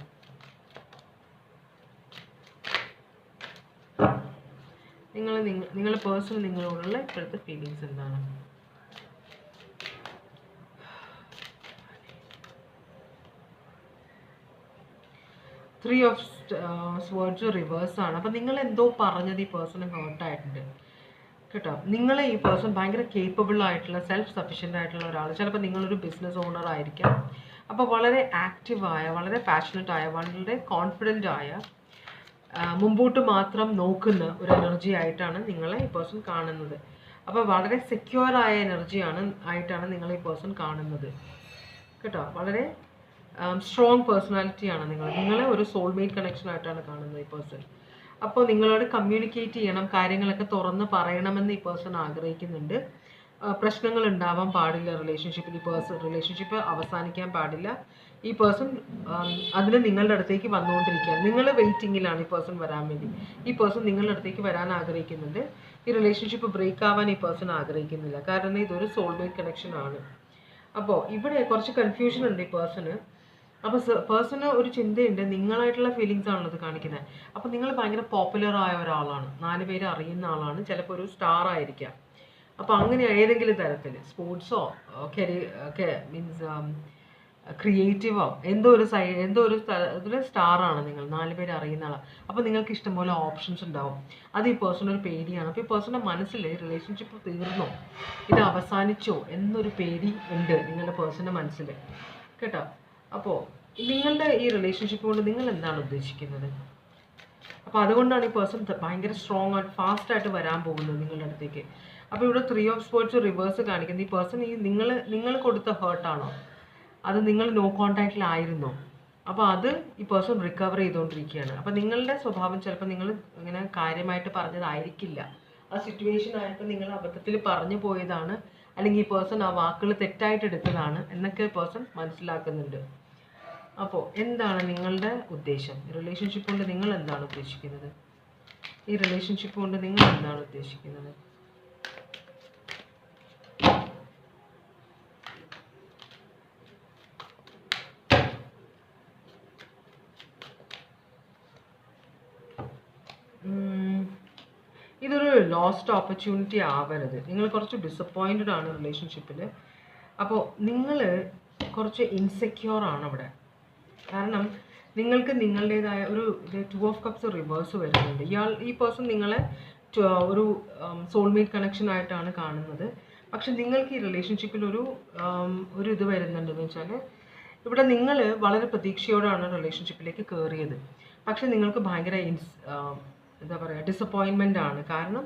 നിങ്ങളുടെ പേഴ്സൺ നിങ്ങളോടുള്ള ഇപ്പോഴത്തെ ഫീലിങ്സ് എന്താണ്? ത്രീ ഓഫ് സ്വേർഡ്സ് റിവേഴ്സ് ആണ്. അപ്പം നിങ്ങൾ എന്തോ പറഞ്ഞത് ഈ പേഴ്സണ് ഹേർട്ടായിട്ടുണ്ട് കേട്ടോ. നിങ്ങളെ ഈ പേഴ്സൺ ഭയങ്കര കേപ്പബിൾ ആയിട്ടുള്ള, സെൽഫ് സഫിഷ്യൻ്റ് ആയിട്ടുള്ള ഒരാൾ. ചിലപ്പോൾ നിങ്ങളൊരു ബിസിനസ് ഓണർ ആയിരിക്കാം. അപ്പോൾ വളരെ ആക്റ്റീവായ, വളരെ പാഷനറ്റ് ആയ, വളരെ കോൺഫിഡൻ്റ് ആയ, മുമ്പോട്ട് മാത്രം നോക്കുന്ന ഒരു എനർജി ആയിട്ടാണ് നിങ്ങളെ ഈ പേഴ്സൺ കാണുന്നത്. അപ്പോൾ വളരെ സെക്യൂർ ആയ ആയിട്ടാണ് നിങ്ങൾ ഈ പേഴ്സൺ കാണുന്നത് കേട്ടോ. വളരെ സ്ട്രോങ് പേഴ്സണാലിറ്റിയാണ് നിങ്ങളെ ഒരു സോൾമേറ്റ് കണക്ഷൻ ആയിട്ടാണ് കാണുന്നത് ഈ പേഴ്സൺ. അപ്പോൾ നിങ്ങളോട് കമ്മ്യൂണിക്കേറ്റ് ചെയ്യണം, കാര്യങ്ങളൊക്കെ തുറന്ന് പറയണമെന്ന് ഈ പേഴ്സൺ ആഗ്രഹിക്കുന്നുണ്ട്. പ്രശ്നങ്ങൾ ഉണ്ടാവാൻ പാടില്ല റിലേഷൻഷിപ്പിൽ. റിലേഷൻഷിപ്പ് അവസാനിക്കാൻ പാടില്ല. ഈ പേഴ്സൺ അതിന് നിങ്ങളുടെ അടുത്തേക്ക് വന്നുകൊണ്ടിരിക്കുകയാണ്. നിങ്ങൾ വെയിറ്റിങ്ങിലാണ് ഈ പേഴ്സൺ വരാൻ വേണ്ടി. ഈ പേഴ്സൺ നിങ്ങളുടെ അടുത്തേക്ക് വരാൻ ആഗ്രഹിക്കുന്നുണ്ട്. ഈ റിലേഷൻഷിപ്പ് ബ്രേക്ക് ആവാൻ ഈ പേഴ്സൺ ആഗ്രഹിക്കുന്നില്ല. കാരണം ഇതൊരു സോൾമേറ്റ് കണക്ഷൻ ആണ്. അപ്പോൾ ഇവിടെ കുറച്ച് കൺഫ്യൂഷൻ ഉണ്ട് ഈ പേഴ്സണ്. അപ്പോൾ പേഴ്സണ് ഒരു ചിന്തയുണ്ട്, നിങ്ങളായിട്ടുള്ള ഫീലിങ്സ് ആണല്ലോ ഇത് കാണിക്കുന്നത്. അപ്പോൾ നിങ്ങൾ ഭയങ്കര പോപ്പുലർ ആയ ഒരാളാണ്, 4 പേര് അറിയുന്ന ആളാണ്, ചിലപ്പോൾ ഒരു സ്റ്റാർ ആയിരിക്കാം. അപ്പോൾ അങ്ങനെ ഏതെങ്കിലും തരത്തിൽ സ്പോർട്സോ മീൻസ് ക്രിയേറ്റീവോ എന്തോ ഒരു സ്ഥലത്തിൽ സ്റ്റാറാണ് നിങ്ങൾ, 4 പേര് അറിയുന്ന ആളാണ്. അപ്പോൾ നിങ്ങൾക്ക് ഇഷ്ടംപോലെ ഓപ്ഷൻസ് ഉണ്ടാവും. അത് ഈ പേഴ്സണൊരു പേടിയാണ്. അപ്പോൾ ഈ പേഴ്സണുടെ മനസ്സിൽ റിലേഷൻഷിപ്പ് തീർന്നോ, ഇത് അവസാനിച്ചോ എന്നൊരു പേടി ഉണ്ട് നിങ്ങളുടെ പേഴ്സണുടെ മനസ്സിൽ കേട്ടോ. അപ്പോൾ നിങ്ങളുടെ ഈ റിലേഷൻഷിപ്പ് കൊണ്ട് നിങ്ങൾ എന്താണ് ഉദ്ദേശിക്കുന്നത്? അപ്പോൾ അതുകൊണ്ടാണ് ഈ പേഴ്സൺ ഭയങ്കര സ്ട്രോങ് ആയിട്ട് ഫാസ്റ്റായിട്ട് വരാൻ പോകുന്നത് നിങ്ങളുടെ അടുത്തേക്ക്. അപ്പോൾ ഇവിടെ 3 ഓഫ് സ്പോർട്സ് റിവേഴ്സ് കാണിക്കുന്നത് ഈ പേഴ്സൺ നിങ്ങൾ കൊടുത്ത ഹേർട്ടാണോ, അത് നിങ്ങൾ നോ കോൺടാക്റ്റിലായിരുന്നോ? അപ്പോൾ അത് ഈ പേഴ്സൺ റിക്കവർ ചെയ്തുകൊണ്ടിരിക്കുകയാണ്. അപ്പോൾ നിങ്ങളുടെ സ്വഭാവം ചിലപ്പോൾ നിങ്ങൾ ഇങ്ങനെ കാര്യമായിട്ട് പറഞ്ഞതായിരിക്കില്ല. ആ സിറ്റുവേഷൻ ആയപ്പോൾ നിങ്ങൾ അബദ്ധത്തിൽ പറഞ്ഞു പോയതാണ്, അല്ലെങ്കിൽ ഈ പേഴ്സൺ ആ വാക്കുകൾ തെറ്റായിട്ട് എടുത്തതാണ് എന്നൊക്കെ പേഴ്സൺ മനസ്സിലാക്കുന്നുണ്ട്. അപ്പോൾ എന്താണ് നിങ്ങളുടെ ഉദ്ദേശം? റിലേഷൻഷിപ്പ് കൊണ്ട് നിങ്ങൾ എന്താണ് ഉദ്ദേശിക്കുന്നത്? ഈ റിലേഷൻഷിപ്പ് കൊണ്ട് നിങ്ങൾ എന്താണ് ഉദ്ദേശിക്കുന്നത്? ഇതൊരു ലോസ്റ്റ് ഓപ്പർച്യൂണിറ്റി ആവരുത്. നിങ്ങൾ കുറച്ച് ഡിസപ്പോയിൻറ്റഡ് ആണ് റിലേഷൻഷിപ്പിൽ. അപ്പോൾ നിങ്ങൾ കുറച്ച് ഇൻസെക്യൂർ ആണ് അവിടെ. കാരണം നിങ്ങൾക്ക് നിങ്ങളുടേതായ ഒരു 2 ഓഫ് കപ്സ് റിവേഴ്സ് വരുന്നുണ്ട്. ഈ പേഴ്സൺ നിങ്ങളെ ഒരു സോൾമേറ്റ് കണക്ഷൻ ആയിട്ടാണ് കാണുന്നത്. പക്ഷെ നിങ്ങൾക്ക് ഈ റിലേഷൻഷിപ്പിൽ ഒരു ഇത് വരുന്നുണ്ടെന്ന് വെച്ചാൽ, ഇവിടെ നിങ്ങൾ വളരെ പ്രതീക്ഷയോടാണ് റിലേഷൻഷിപ്പിലേക്ക് കയറിയത്. പക്ഷെ നിങ്ങൾക്ക് ഭയങ്കര എന്താ പറയുക, ഡിസപ്പോയിൻമെൻ്റ് ആണ്. കാരണം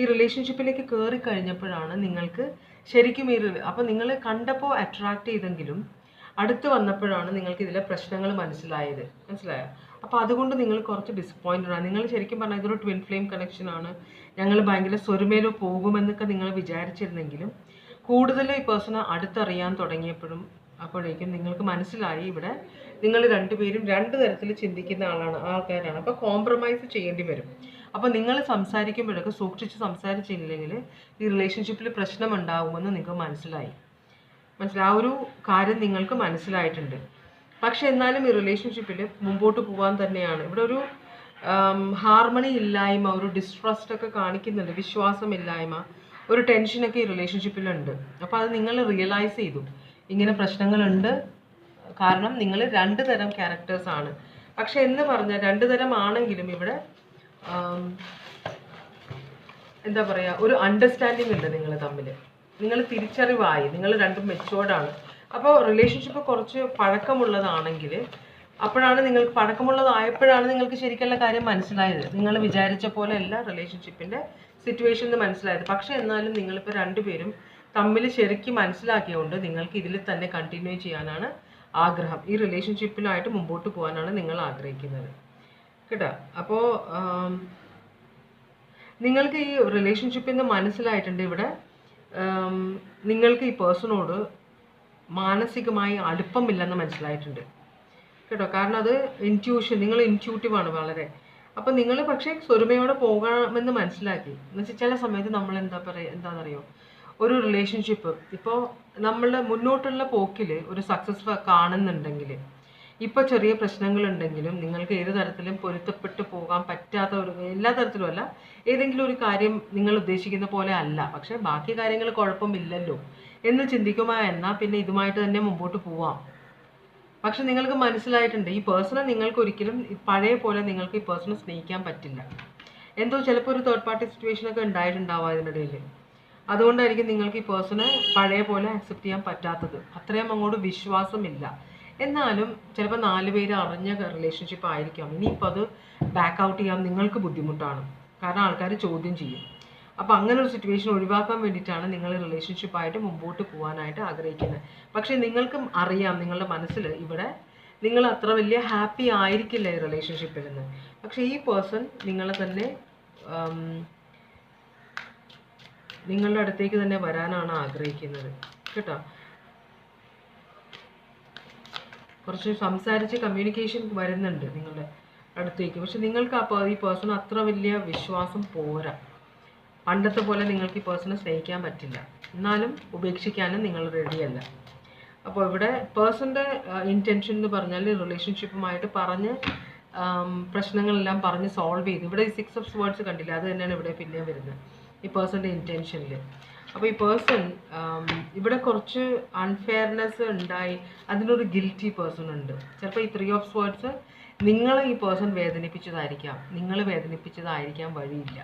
ഈ റിലേഷൻഷിപ്പിലേക്ക് കയറി കഴിഞ്ഞപ്പോഴാണ് നിങ്ങൾക്ക് ശരിക്കും അപ്പോൾ നിങ്ങൾ കണ്ടപ്പോൾ അട്രാക്റ്റ് ചെയ്തെങ്കിലും അടുത്ത് വന്നപ്പോഴാണ് നിങ്ങൾക്ക് ഇതിലെ പ്രശ്നങ്ങൾ മനസ്സിലായോ? അപ്പോൾ അതുകൊണ്ട് നിങ്ങൾ കുറച്ച് ഡിസപ്പോയിൻറ്റഡ് ആണ്. നിങ്ങൾ ശരിക്കും പറഞ്ഞാൽ ഇതൊരു ട്വിൻ ഫ്ലെയിം കണക്ഷനാണ്, ഞങ്ങൾ ഭയങ്കര സ്വരുമേലോ പോകുമെന്നൊക്കെ നിങ്ങൾ വിചാരിച്ചിരുന്നെങ്കിലും കൂടുതൽ ഈ പേഴ്സണെ അടുത്തറിയാൻ അപ്പോഴേക്കും നിങ്ങൾക്ക് മനസ്സിലായി ഇവിടെ നിങ്ങൾ രണ്ടുപേരും 2 തരത്തിൽ ചിന്തിക്കുന്ന ആൾക്കാരാണ്. അപ്പോൾ കോംപ്രമൈസ് ചെയ്യേണ്ടി വരും. അപ്പോൾ നിങ്ങൾ സംസാരിക്കുമ്പോഴൊക്കെ സൂക്ഷിച്ച് സംസാരിച്ചില്ലെങ്കിൽ ഈ റിലേഷൻഷിപ്പിൽ പ്രശ്നം ഉണ്ടാകുമെന്ന് നിങ്ങൾക്ക് മനസ്സിലായി. ആ ഒരു കാര്യം നിങ്ങൾക്ക് മനസ്സിലായിട്ടുണ്ട്. പക്ഷെ എന്നാലും ഈ റിലേഷൻഷിപ്പിൽ മുമ്പോട്ട് പോകാൻ തന്നെയാണ്. ഇവിടെ ഒരു ഹാർമണി ഇല്ലായ്മ, ഒരു ഡിസ്ട്രസ്റ്റ് ഒക്കെ കാണിക്കുന്നുണ്ട്, വിശ്വാസമില്ലായ്മ, ഒരു ടെൻഷനൊക്കെ ഈ റിലേഷൻഷിപ്പിലുണ്ട്. അപ്പോൾ അത് നിങ്ങൾ റിയലൈസ് ചെയ്തു ഇങ്ങനെ പ്രശ്നങ്ങളുണ്ട്. കാരണം നിങ്ങൾ 2 തരം ക്യാരക്ടേഴ്സാണ്. പക്ഷെ എന്ന് പറഞ്ഞാൽ 2 തരം ആണെങ്കിലും ഇവിടെ എന്താ പറയുക, ഒരു അണ്ടർസ്റ്റാൻഡിങ് ഉണ്ട് നിങ്ങൾ തമ്മിൽ. നിങ്ങൾ തിരിച്ചറിവായി, നിങ്ങൾ രണ്ടും മെച്ചുവേർഡാണ്. അപ്പോൾ റിലേഷൻഷിപ്പ് കുറച്ച് പഴക്കമുള്ളതാണെങ്കിൽ പഴക്കമുള്ളതായപ്പോഴാണ് നിങ്ങൾക്ക് ശരിക്കുള്ള കാര്യം മനസ്സിലായത്. നിങ്ങൾ വിചാരിച്ച പോലെ അല്ല റിലേഷൻഷിപ്പിൻ്റെ സിറ്റുവേഷൻ മനസ്സിലായത്. പക്ഷെ എന്നാലും നിങ്ങളിപ്പോൾ 2 പേരും തമ്മിൽ ശരിക്കും മനസ്സിലാക്കിയതുകൊണ്ട് നിങ്ങൾക്ക് ഇതിൽ തന്നെ കണ്ടിന്യൂ ചെയ്യാനാണ് ആഗ്രഹം. ഈ റിലേഷൻഷിപ്പിലായിട്ട് മുമ്പോട്ട് പോകാനാണ് നിങ്ങൾ ആഗ്രഹിക്കുന്നത്. കേട്ടോ. അപ്പോൾ നിങ്ങൾക്ക് ഈ റിലേഷൻഷിപ്പിൽ നിന്ന് മനസ്സിലായിട്ടുണ്ട് ഇവിടെ നിങ്ങൾക്ക് ഈ പേഴ്സണോട് മാനസികമായി അടുപ്പമില്ലെന്ന് മനസ്സിലായിട്ടുണ്ട് കേട്ടോ. കാരണം അത് ഇൻറ്റ്യൂഷൻ, നിങ്ങൾ ഇൻറ്റ്യൂട്ടീവാണ് വളരെ. അപ്പം നിങ്ങൾ പക്ഷേ സ്വരുമയോടെ പോകാമെന്ന് മനസ്സിലാക്കി. എന്ന് വെച്ചാൽ ചില സമയത്ത് നമ്മൾ എന്താണെന്നറിയോ, ഒരു റിലേഷൻഷിപ്പ് ഇപ്പോൾ നമ്മളുടെ മുന്നോട്ടുള്ള പോക്കിൽ ഒരു സക്സസ് കാണുന്നുണ്ടെങ്കിൽ, ഇപ്പോൾ ചെറിയ പ്രശ്നങ്ങളുണ്ടെങ്കിലും നിങ്ങൾക്ക് ഏത് തരത്തിലും പൊരുത്തപ്പെട്ട് പോകാൻ പറ്റാത്ത ഒരു, എല്ലാ തരത്തിലും അല്ല, ഏതെങ്കിലും ഒരു കാര്യം നിങ്ങൾ ഉദ്ദേശിക്കുന്ന പോലെ അല്ല, പക്ഷേ ബാക്കി കാര്യങ്ങൾ കുഴപ്പമില്ലല്ലോ എന്ന് ചിന്തിക്കുമ്പോൾ എന്നാൽ പിന്നെ ഇതുമായിട്ട് തന്നെ മുമ്പോട്ട് പോവാം. പക്ഷെ നിങ്ങൾക്ക് മനസ്സിലായിട്ടുണ്ട് ഈ പേഴ്സണെ നിങ്ങൾക്ക് ഒരിക്കലും പഴയ പോലെ നിങ്ങൾക്ക് ഈ പേഴ്സണെ സ്നേഹിക്കാൻ പറ്റില്ല. എന്തോ ചിലപ്പോൾ ഒരു തേർഡ് പാർട്ടി സിറ്റുവേഷനൊക്കെ ഉണ്ടായിട്ടുണ്ടാവും അതിനിടയിൽ. അതുകൊണ്ടായിരിക്കും നിങ്ങൾക്ക് ഈ പേഴ്സണെ പഴയ പോലെ അക്സെപ്റ്റ് ചെയ്യാൻ പറ്റാത്തത്. അത്രയും അങ്ങോട്ട് വിശ്വാസമില്ല. എന്നാലും ചിലപ്പോൾ 4 പേര് അറിഞ്ഞ റിലേഷൻഷിപ്പ് ആയിരിക്കാം. ഇനിയിപ്പോൾ അത് ബാക്ക് ഔട്ട് ചെയ്യാൻ നിങ്ങൾക്ക് ബുദ്ധിമുട്ടാണ്, കാരണം ആൾക്കാർ ചോദ്യം ചെയ്യും. അപ്പോൾ അങ്ങനെ ഒരു സിറ്റുവേഷൻ ഒഴിവാക്കാൻ വേണ്ടിയിട്ടാണ് നിങ്ങൾ റിലേഷൻഷിപ്പായിട്ട് മുമ്പോട്ട് പോകാനായിട്ട് ആഗ്രഹിക്കുന്നത്. പക്ഷേ നിങ്ങൾക്കും അറിയാം നിങ്ങളുടെ മനസ്സിൽ ഇവിടെ നിങ്ങൾ അത്ര വലിയ ഹാപ്പി ആയിരിക്കില്ല ഈ റിലേഷൻഷിപ്പിൽ നിന്ന്. പക്ഷേ ഈ പേഴ്സൺ നിങ്ങളെ തന്നെ നിങ്ങളുടെ അടുത്തേക്ക് തന്നെ വരാനാണ് ആഗ്രഹിക്കുന്നത് കേട്ടോ. കുറച്ച് സംസാരിച്ച് കമ്മ്യൂണിക്കേഷൻ വരുന്നുണ്ട് നിങ്ങളുടെ അടുത്തേക്ക്. പക്ഷെ നിങ്ങൾക്ക് ഈ പേഴ്സൺ അത്ര വലിയ വിശ്വാസം പോരാ. പണ്ടത്തെ പോലെ നിങ്ങൾക്ക് ഈ പേഴ്സണെ സ്നേഹിക്കാൻ പറ്റില്ല, എന്നാലും ഉപേക്ഷിക്കാനും നിങ്ങൾ റെഡിയല്ല. അപ്പോൾ ഇവിടെ പേഴ്സൻ്റെ ഇൻറ്റൻഷൻ എന്ന് പറഞ്ഞാൽ റിലേഷൻഷിപ്പുമായിട്ട് പറഞ്ഞ് പ്രശ്നങ്ങളെല്ലാം പറഞ്ഞ് സോൾവ് ചെയ്ത്, ഇവിടെ ഈ 6 of Swords കണ്ടില്ല, അത് തന്നെയാണ് ഇവിടെ പിന്നെ വരുന്നത് ഈ പേഴ്സൻ്റെ ഇൻറ്റൻഷനിൽ. അപ്പോൾ ഈ പേഴ്സൺ ഇവിടെ കുറച്ച് അൺഫെയർനെസ് ഉണ്ടായി, അതിനൊരു ഗിൽറ്റി പേഴ്സൺ ഉണ്ട്. ചിലപ്പോൾ ഈ 3 of Swords നിങ്ങളെ ഈ പേഴ്സൺ വേദനിപ്പിച്ചതായിരിക്കാം, നിങ്ങൾ വേദനിപ്പിച്ചതായിരിക്കാൻ വഴിയില്ല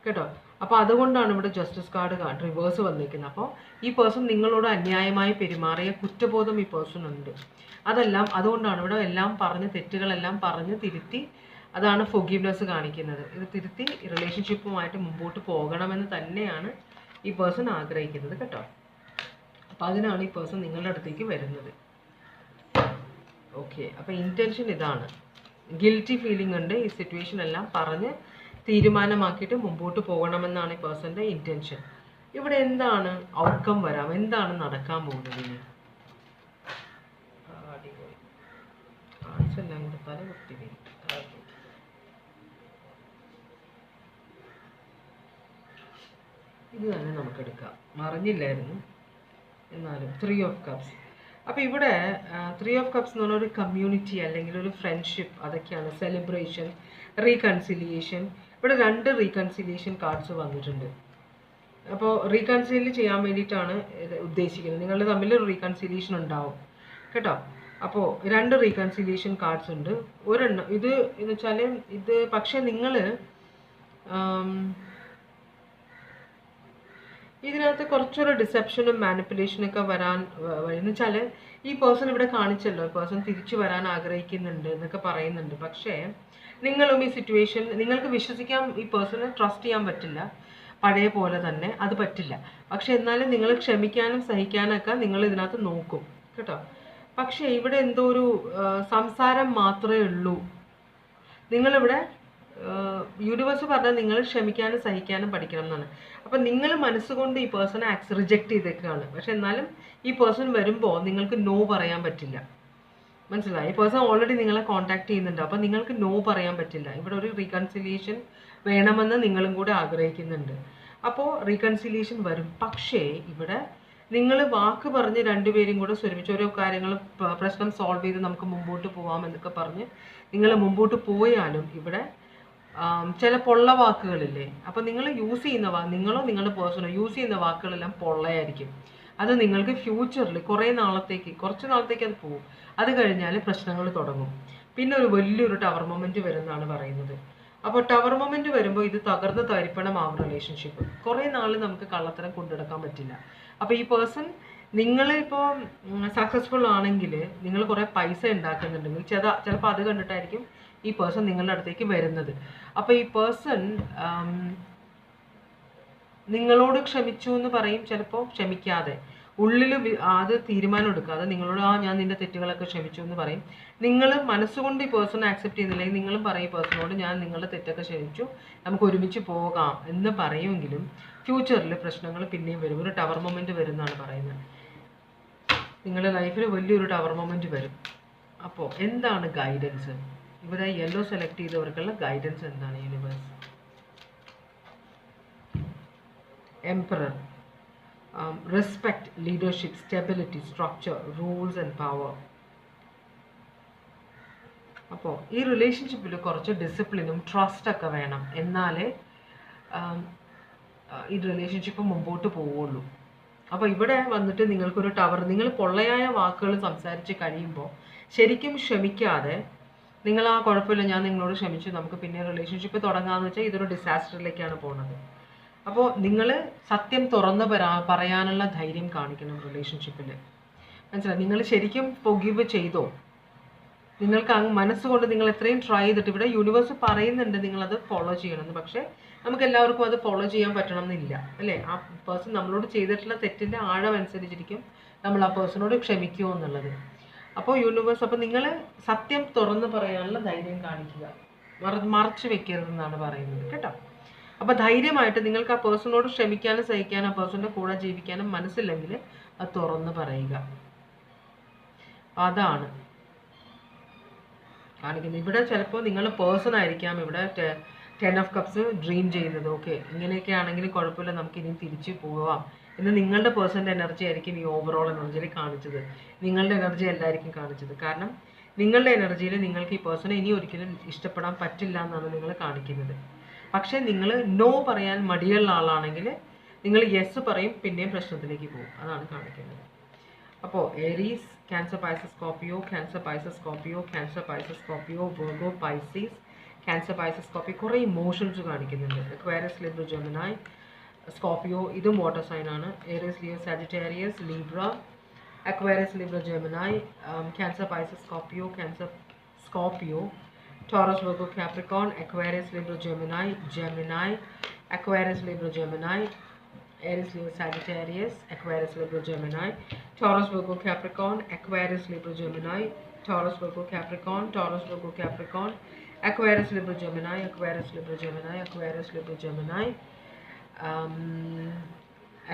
കേട്ടോ. അപ്പോൾ അതുകൊണ്ടാണ് ഇവിടെ ജസ്റ്റിസ് കാർഡ് റിവേഴ്സ് വന്നിരിക്കുന്നത്. അപ്പോൾ ഈ പേഴ്സൺ നിങ്ങളോട് അന്യായമായി പെരുമാറിയ കുറ്റബോധം ഈ പേഴ്സൺ ഉണ്ട്. അതുകൊണ്ടാണ് ഇവിടെ എല്ലാം പറഞ്ഞ് തെറ്റുകളെല്ലാം പറഞ്ഞ് തിരുത്തി, അതാണ് ഫൊഗീവ്നെസ് കാണിക്കുന്നത്. ഇത് തിരുത്തി റിലേഷൻഷിപ്പുമായിട്ട് മുമ്പോട്ട് പോകണമെന്ന് തന്നെയാണ് ഈ പേഴ്സൺ ആഗ്രഹിക്കുന്നത് കേട്ടോ. അപ്പോൾ അതിനാണ് ഈ പേഴ്സൺ നിങ്ങളുടെ അടുത്തേക്ക് വരുന്നത്. ഓക്കെ, അപ്പോൾ ഇൻറ്റൻഷൻ ഇതാണ്. ഗിൽറ്റി ഫീലിംഗ് ഉണ്ട്. ഈ സിറ്റുവേഷൻ എല്ലാം പറഞ്ഞ് തീരുമാനമാക്കിയിട്ട് മുമ്പോട്ട് പോകണമെന്നാണ് ഈ പേഴ്സൻ്റെ ഇൻറ്റൻഷൻ. ഇവിടെ എന്താണ് ഔട്ട്കം വരാം, എന്താണ് നടക്കാൻ പോകുന്നത്? എല്ലാം കൂടെ തല കുത്തി ഇത് തന്നെ നമുക്കെടുക്കാം, മറിഞ്ഞില്ലായിരുന്നു എന്നാലും. 3 of Cups. അപ്പോൾ ഇവിടെ 3 of Cups എന്ന് പറഞ്ഞാൽ ഒരു കമ്മ്യൂണിറ്റി അല്ലെങ്കിൽ ഒരു ഫ്രണ്ട്ഷിപ്പ്, അതൊക്കെയാണ്. Celebration, reconciliation. ഇവിടെ 2 റീകൺസിലിയേഷൻ കാർഡ്സ് വന്നിട്ടുണ്ട്. അപ്പോൾ റീകൺസിൽ ചെയ്യാൻ വേണ്ടിയിട്ടാണ് ഉദ്ദേശിക്കുന്നത്. നിങ്ങൾ തമ്മിൽ ഒരു റീകൺസിലിയേഷൻ ഉണ്ടാവും കേട്ടോ. അപ്പോൾ 2 റീകൺസിലിയേഷൻ കാർഡ്സ് ഉണ്ട്. ഒരെണ്ണം ഇത് എന്ന് വെച്ചാൽ ഇത്, പക്ഷേ നിങ്ങൾ ഇതിനകത്ത് കുറച്ചൊരു ഡിസെപ്ഷനും മാനിപ്പുലേഷനൊക്കെ വരാൻ എന്ന് വെച്ചാൽ ഈ പേഴ്സൺ ഇവിടെ കാണിച്ചല്ലോ, പേഴ്സൺ തിരിച്ചു വരാൻ ആഗ്രഹിക്കുന്നുണ്ട് എന്നൊക്കെ പറയുന്നുണ്ട്. പക്ഷേ നിങ്ങളും ഈ സിറ്റുവേഷൻ നിങ്ങൾക്ക് വിശ്വസിക്കാൻ, ഈ പേഴ്സണെ ട്രസ്റ്റ് ചെയ്യാൻ പറ്റില്ല പഴയ പോലെ തന്നെ, അത് പറ്റില്ല. പക്ഷെ എന്നാലും നിങ്ങൾ ക്ഷമിക്കാനും സഹിക്കാനൊക്കെ നിങ്ങൾ ഇതിനകത്ത് നോക്കും കേട്ടോ. പക്ഷേ ഇവിടെ എന്തോ ഒരു സംസാരം മാത്രമേ ഉള്ളൂ. നിങ്ങളിവിടെ യൂണിവേഴ്സ് പറഞ്ഞാൽ നിങ്ങൾ ക്ഷമിക്കാനും സഹിക്കാനും പഠിക്കണം എന്നാണ്. അപ്പം നിങ്ങൾ മനസ്സുകൊണ്ട് ഈ പേഴ്സണെ റിജക്റ്റ് ചെയ്തേക്കാണ്. പക്ഷെ എന്നാലും ഈ പേഴ്സൺ വരുമ്പോൾ നിങ്ങൾക്ക് നോ പറയാൻ പറ്റില്ല. മനസ്സിലായി? ഈ പേഴ്സൺ ഓൾറെഡി നിങ്ങളെ കോൺടാക്ട് ചെയ്യുന്നുണ്ട്. അപ്പം നിങ്ങൾക്ക് നോ പറയാൻ പറ്റില്ല. ഇവിടെ ഒരു റീകൺസിലിയേഷൻ വേണമെന്ന് നിങ്ങളും കൂടെ ആഗ്രഹിക്കുന്നുണ്ട്. അപ്പോൾ റീകൺസിലിയേഷൻ വരും. പക്ഷേ ഇവിടെ നിങ്ങൾ വാക്ക് പറഞ്ഞ് 2 പേരും കൂടെ ഒരുമിച്ച് ഓരോ കാര്യങ്ങൾ പ്രശ്നം സോൾവ് ചെയ്ത് നമുക്ക് മുമ്പോട്ട് പോകാം എന്നൊക്കെ പറഞ്ഞ് നിങ്ങൾ മുമ്പോട്ട് പോയാലും ഇവിടെ ചില പൊള്ള വാക്കുകളില്ലേ, അപ്പം നിങ്ങൾ യൂസ് ചെയ്യുന്ന നിങ്ങളോ നിങ്ങളുടെ പേഴ്സണോ യൂസ് ചെയ്യുന്ന വാക്കുകളെല്ലാം പൊള്ളയായിരിക്കും. അത് നിങ്ങൾക്ക് ഫ്യൂച്ചറിൽ കുറച്ച് നാളത്തേക്ക് അത് പോകും. അത് കഴിഞ്ഞാൽ പ്രശ്നങ്ങൾ തുടങ്ങും. പിന്നെ ഒരു വലിയൊരു ടവർ മൊമെൻറ്റ് വരുന്നതാണ് പറയുന്നത്. അപ്പോൾ ടവർ മൊമെൻറ്റ് വരുമ്പോൾ ഇത് തകർന്ന് തരിപ്പണമാവും റിലേഷൻഷിപ്പ്. കുറേ നാൾ നമുക്ക് കള്ളത്തരം കൊണ്ടുനടക്കാൻ പറ്റില്ല. അപ്പോൾ ഈ പേഴ്സൺ നിങ്ങളിപ്പോൾ സക്സസ്ഫുൾ ആണെങ്കിൽ, നിങ്ങൾ കുറേ പൈസ ഉണ്ടാക്കുന്നുണ്ടെങ്കിൽ ചിലപ്പോൾ അത് കണ്ടിട്ടായിരിക്കും ഈ പേഴ്സൺ നിങ്ങളുടെ അടുത്തേക്ക് വരുന്നത്. അപ്പോൾ ഈ പേഴ്സൺ നിങ്ങളോട് ക്ഷമിച്ചു എന്ന് പറയും, ചിലപ്പോൾ ക്ഷമിക്കാതെ ഉള്ളിൽ അത് തീരുമാനം എടുക്കുക. അത് നിങ്ങളോട് ഞാൻ നിന്റെ തെറ്റുകളൊക്കെ ക്ഷമിച്ചു എന്ന് പറയും. നിങ്ങൾ മനസ്സുകൊണ്ട് ഈ പേഴ്സണെ ആക്സെപ്റ്റ് ചെയ്യുന്നില്ലെങ്കിൽ നിങ്ങളും പറയും ഈ പേഴ്സണോട് ഞാൻ നിങ്ങളുടെ തെറ്റൊക്കെ ക്ഷമിച്ചു, നമുക്ക് ഒരുമിച്ച് പോകാം എന്ന് പറയുമെങ്കിലും ഫ്യൂച്ചറിൽ പ്രശ്നങ്ങൾ പിന്നെയും വരും. ഒരു ടവർ മൊമെൻറ്റ് വരും എന്നാണ് പറയുന്നത്. നിങ്ങളുടെ ലൈഫിൽ വലിയൊരു ടവർ മൊമെൻറ്റ് വരും. അപ്പോൾ എന്താണ് ഗൈഡൻസ്? ഇവിടെ യെല്ലോ സെലക്ട് ചെയ്തവർക്കുള്ള ഗൈഡൻസ് എന്താണ്? Universe, emperor, respect, leadership, stability, structure, rules and power. അപ്പോൾ ഈ റിലേഷൻഷിപ്പിൽ കുറച്ച് ഡിസിപ്ലിനും ട്രസ്റ്റൊക്കെ വേണം, എന്നാലേ ഈ റിലേഷൻഷിപ്പ് മുമ്പോട്ട് പോവുള്ളൂ. അപ്പോൾ ഇവിടെ വന്നിട്ട് നിങ്ങൾക്കൊരു ടവർ, നിങ്ങൾ പൊള്ളയായ വാക്കുകൾ സംസാരിച്ച് കഴിയുമ്പോൾ ശരിക്കും ക്ഷമിക്കാതെ നിങ്ങൾ ആ കുഴപ്പമില്ല ഞാൻ നിങ്ങളോട് ക്ഷമിച്ചു നമുക്ക് പിന്നെ റിലേഷൻഷിപ്പ് തുടങ്ങാമെന്ന് വെച്ചാൽ ഇതൊരു ഡിസാസ്റ്ററിലേക്കാണ് പോകുന്നത്. അപ്പോൾ നിങ്ങൾ സത്യം തുറന്ന് പറയാനുള്ള ധൈര്യം കാണിക്കണം റിലേഷൻഷിപ്പിൽ. മനസ്സിലായി? നിങ്ങൾ ശരിക്കും ഫൊഗീവ് ചെയ്തോ? നിങ്ങൾക്ക് മനസ്സുകൊണ്ട് നിങ്ങൾ എത്രയും ട്രൈ ചെയ്തിട്ട്, ഇവിടെ യൂണിവേഴ്സ് പറയുന്നുണ്ട് നിങ്ങളത് ഫോളോ ചെയ്യണമെന്ന്, പക്ഷേ നമുക്ക് എല്ലാവർക്കും അത് ഫോളോ ചെയ്യാൻ പറ്റണം എന്നില്ല, അല്ലേ? ആ പേഴ്സൺ നമ്മളോട് ചെയ്തിട്ടുള്ള തെറ്റിൻ്റെ ആഴം അനുസരിച്ചിരിക്കും നമ്മൾ ആ പേഴ്സണോട് ക്ഷമിക്കുമോ എന്നുള്ളത്. അപ്പോൾ യൂണിവേഴ്സ്, അപ്പോൾ നിങ്ങൾ സത്യം തുറന്ന് പറയാനുള്ള ധൈര്യം കാണിക്കുക, മറച്ചു വെക്കരുതെന്നാണ് പറയുന്നത് കേട്ടോ. അപ്പോൾ ധൈര്യമായിട്ട് നിങ്ങൾക്ക് ആ പേഴ്സണോട് ക്ഷമിക്കാനും സഹിക്കാനും ആ പേഴ്സണിൻ്റെ കൂടെ ജീവിക്കാനും മനസ്സില്ലെങ്കിൽ അത് തുറന്ന് പറയുക. അതാണ് കാണിക്കുന്നത്. ഇവിടെ ചിലപ്പോൾ നിങ്ങൾ പേഴ്സൺ ആയിരിക്കാം ഇവിടെ 10 of Cups ഡ്രീം ചെയ്യുന്നത്. ഓക്കെ, ഇങ്ങനെയൊക്കെ ആണെങ്കിൽ കുഴപ്പമില്ല, നമുക്ക് ഇനി തിരിച്ചു പോവാം എന്ന് നിങ്ങളുടെ പേഴ്സൻ്റെ എനർജി ആയിരിക്കും ഈ ഓവറോൾ എനർജിയിൽ കാണിച്ചത്. നിങ്ങളുടെ എനർജി അല്ലായിരിക്കും കാണിച്ചത്. കാരണം നിങ്ങളുടെ എനർജിയിൽ നിങ്ങൾക്ക് ഈ പേഴ്സണെ ഇനി ഒരിക്കലും ഇഷ്ടപ്പെടാൻ പറ്റില്ല എന്നാണ് നിങ്ങൾ കാണിക്കുന്നത്. പക്ഷേ നിങ്ങൾ നോ പറയാൻ മടിയുള്ള ആളാണെങ്കിൽ നിങ്ങൾ യെസ് പറയും, പിന്നെയും പ്രശ്നത്തിലേക്ക് പോകും. അതാണ് കാണിക്കുന്നത്. അപ്പോൾ Aries, cancer, Pisces, Scorpio, cancer, Pisces, Scorpio, cancer, Pisces, Scorpio, Virgo, Pisces, cancer, Pisces, Scorpio, കുറേ ഇമോഷൻസ് കാണിക്കുന്നുണ്ട്. അക്വേറിയസ്, ലിബ്ര, ജെമിനി, സ്കോർപ്പിയോ, ഇതും വാട്ടർ സൈൻ ആണ്. Aries, Leo, Sagittarius, Libra, Aquarius, Libra, Gemini, Cancer, Pisces, Scorpio, cancer, Scorpio, Taurus, Virgo, Capricorn, Aquarius, Libra, Gemini, Gemini, Aquarius, Libra, Gemini, Aries, Leo, Sagittarius, Aquarius, Libra, Gemini, Taurus, Virgo, Capricorn, Aquarius, Libra, Gemini, Taurus, Virgo, Capricorn, Taurus, Virgo, Capricorn, Aquarius, Libra, Gemini, Aquarius, Libra, Gemini, Aquarius, Libra, Gemini,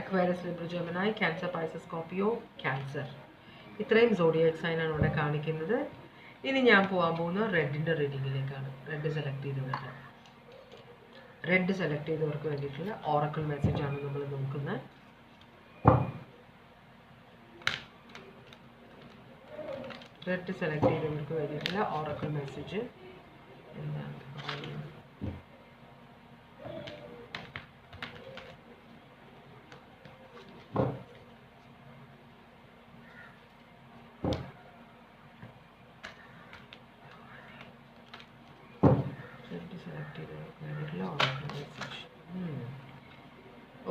Aquarius, Libra, Gemini, Cancer, Pisces, Scorpio, Cancer. ഇത്രയും zodiac സൈനാണ് ഇവിടെ കാണിക്കുന്നത്. ഇനി ഞാൻ പോകാൻ പോകുന്ന റെഡിൻ്റെ റീഡിങ്ങിലേക്കാണ്. Red select ചെയ്തവർക്ക്, red select ചെയ്തവർക്ക് വേണ്ടിയിട്ടുള്ള ഓറക്കിൾ മെസ്സേജാണ് നമ്മൾ നോക്കുന്നത്. റെഡ് സെലക്ട് ചെയ്തവർക്ക് വേണ്ടിയിട്ടുള്ള ഓറക്കിൾ മെസ്സേജ് എന്താണ്?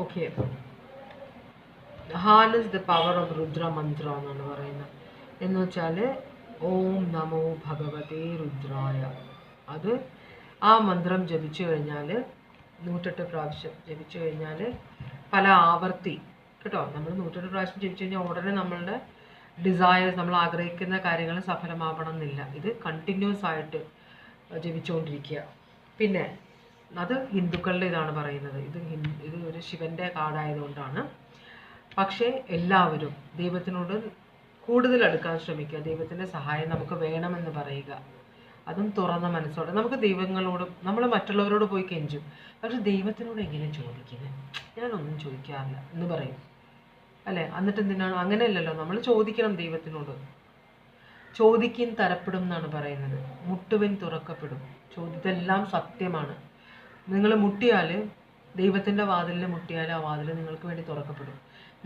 Okay, harness the power of Rudra mantra എന്നാണ് പറയുന്നത്. എന്ന് വെച്ചാൽ ഓം നമോ ഭഗവതേ രുദ്രായ. അത് ആ മന്ത്രം ജപിച്ചു കഴിഞ്ഞാൽ 108 പ്രാവശ്യം ജപിച്ചു കഴിഞ്ഞാൽ പല ആവർത്തി കേട്ടോ. നമ്മൾ 108 പ്രാവശ്യം ജപിച്ചു കഴിഞ്ഞാൽ ഉടനെ നമ്മളുടെ ഡിസയേഴ്സ്, നമ്മൾ ആഗ്രഹിക്കുന്ന കാര്യങ്ങൾ സഫലമാവണം എന്നില്ല. ഇത് കണ്ടിന്യൂസ് ആയിട്ട് ജപിച്ചുകൊണ്ടിരിക്കുക. പിന്നെ അത് ഹിന്ദുക്കളുടെ ഇതാണ് പറയുന്നത്. ഇത് ഒരു ശിവൻ്റെ കാർഡായതുകൊണ്ടാണ്. പക്ഷേ എല്ലാവരും ദൈവത്തിനോട് കൂടുതൽ അടുക്കാൻ ശ്രമിക്കുക. ദൈവത്തിൻ്റെ സഹായം നമുക്ക് വേണമെന്ന് പറയുക. അതും തുറന്ന മനസ്സോടെ. നമുക്ക് ദൈവങ്ങളോട്, നമ്മൾ മറ്റുള്ളവരോട് പോയി കെഞ്ചും, പക്ഷെ ദൈവത്തിനോട് എങ്ങനെ ചോദിക്കുന്നത്? ഞാനൊന്നും ചോദിക്കാറില്ല എന്ന് പറയും, അല്ലേ? എന്നിട്ട് എന്തിനാണ്? അങ്ങനെയല്ലല്ലോ, നമ്മൾ ചോദിക്കണം ദൈവത്തിനോട്. ചോദിക്കും തരപ്പെടും എന്നാണ് പറയുന്നത്. മുട്ടുവൻ തുറക്കപ്പെടും. ഇതെല്ലാം സത്യമാണ്. നിങ്ങൾ മുട്ടിയാൽ, ദൈവത്തിൻ്റെ വാതിലിൽ മുട്ടിയാൽ ആ വാതിൽ നിങ്ങൾക്ക് വേണ്ടി തുറക്കപ്പെടും.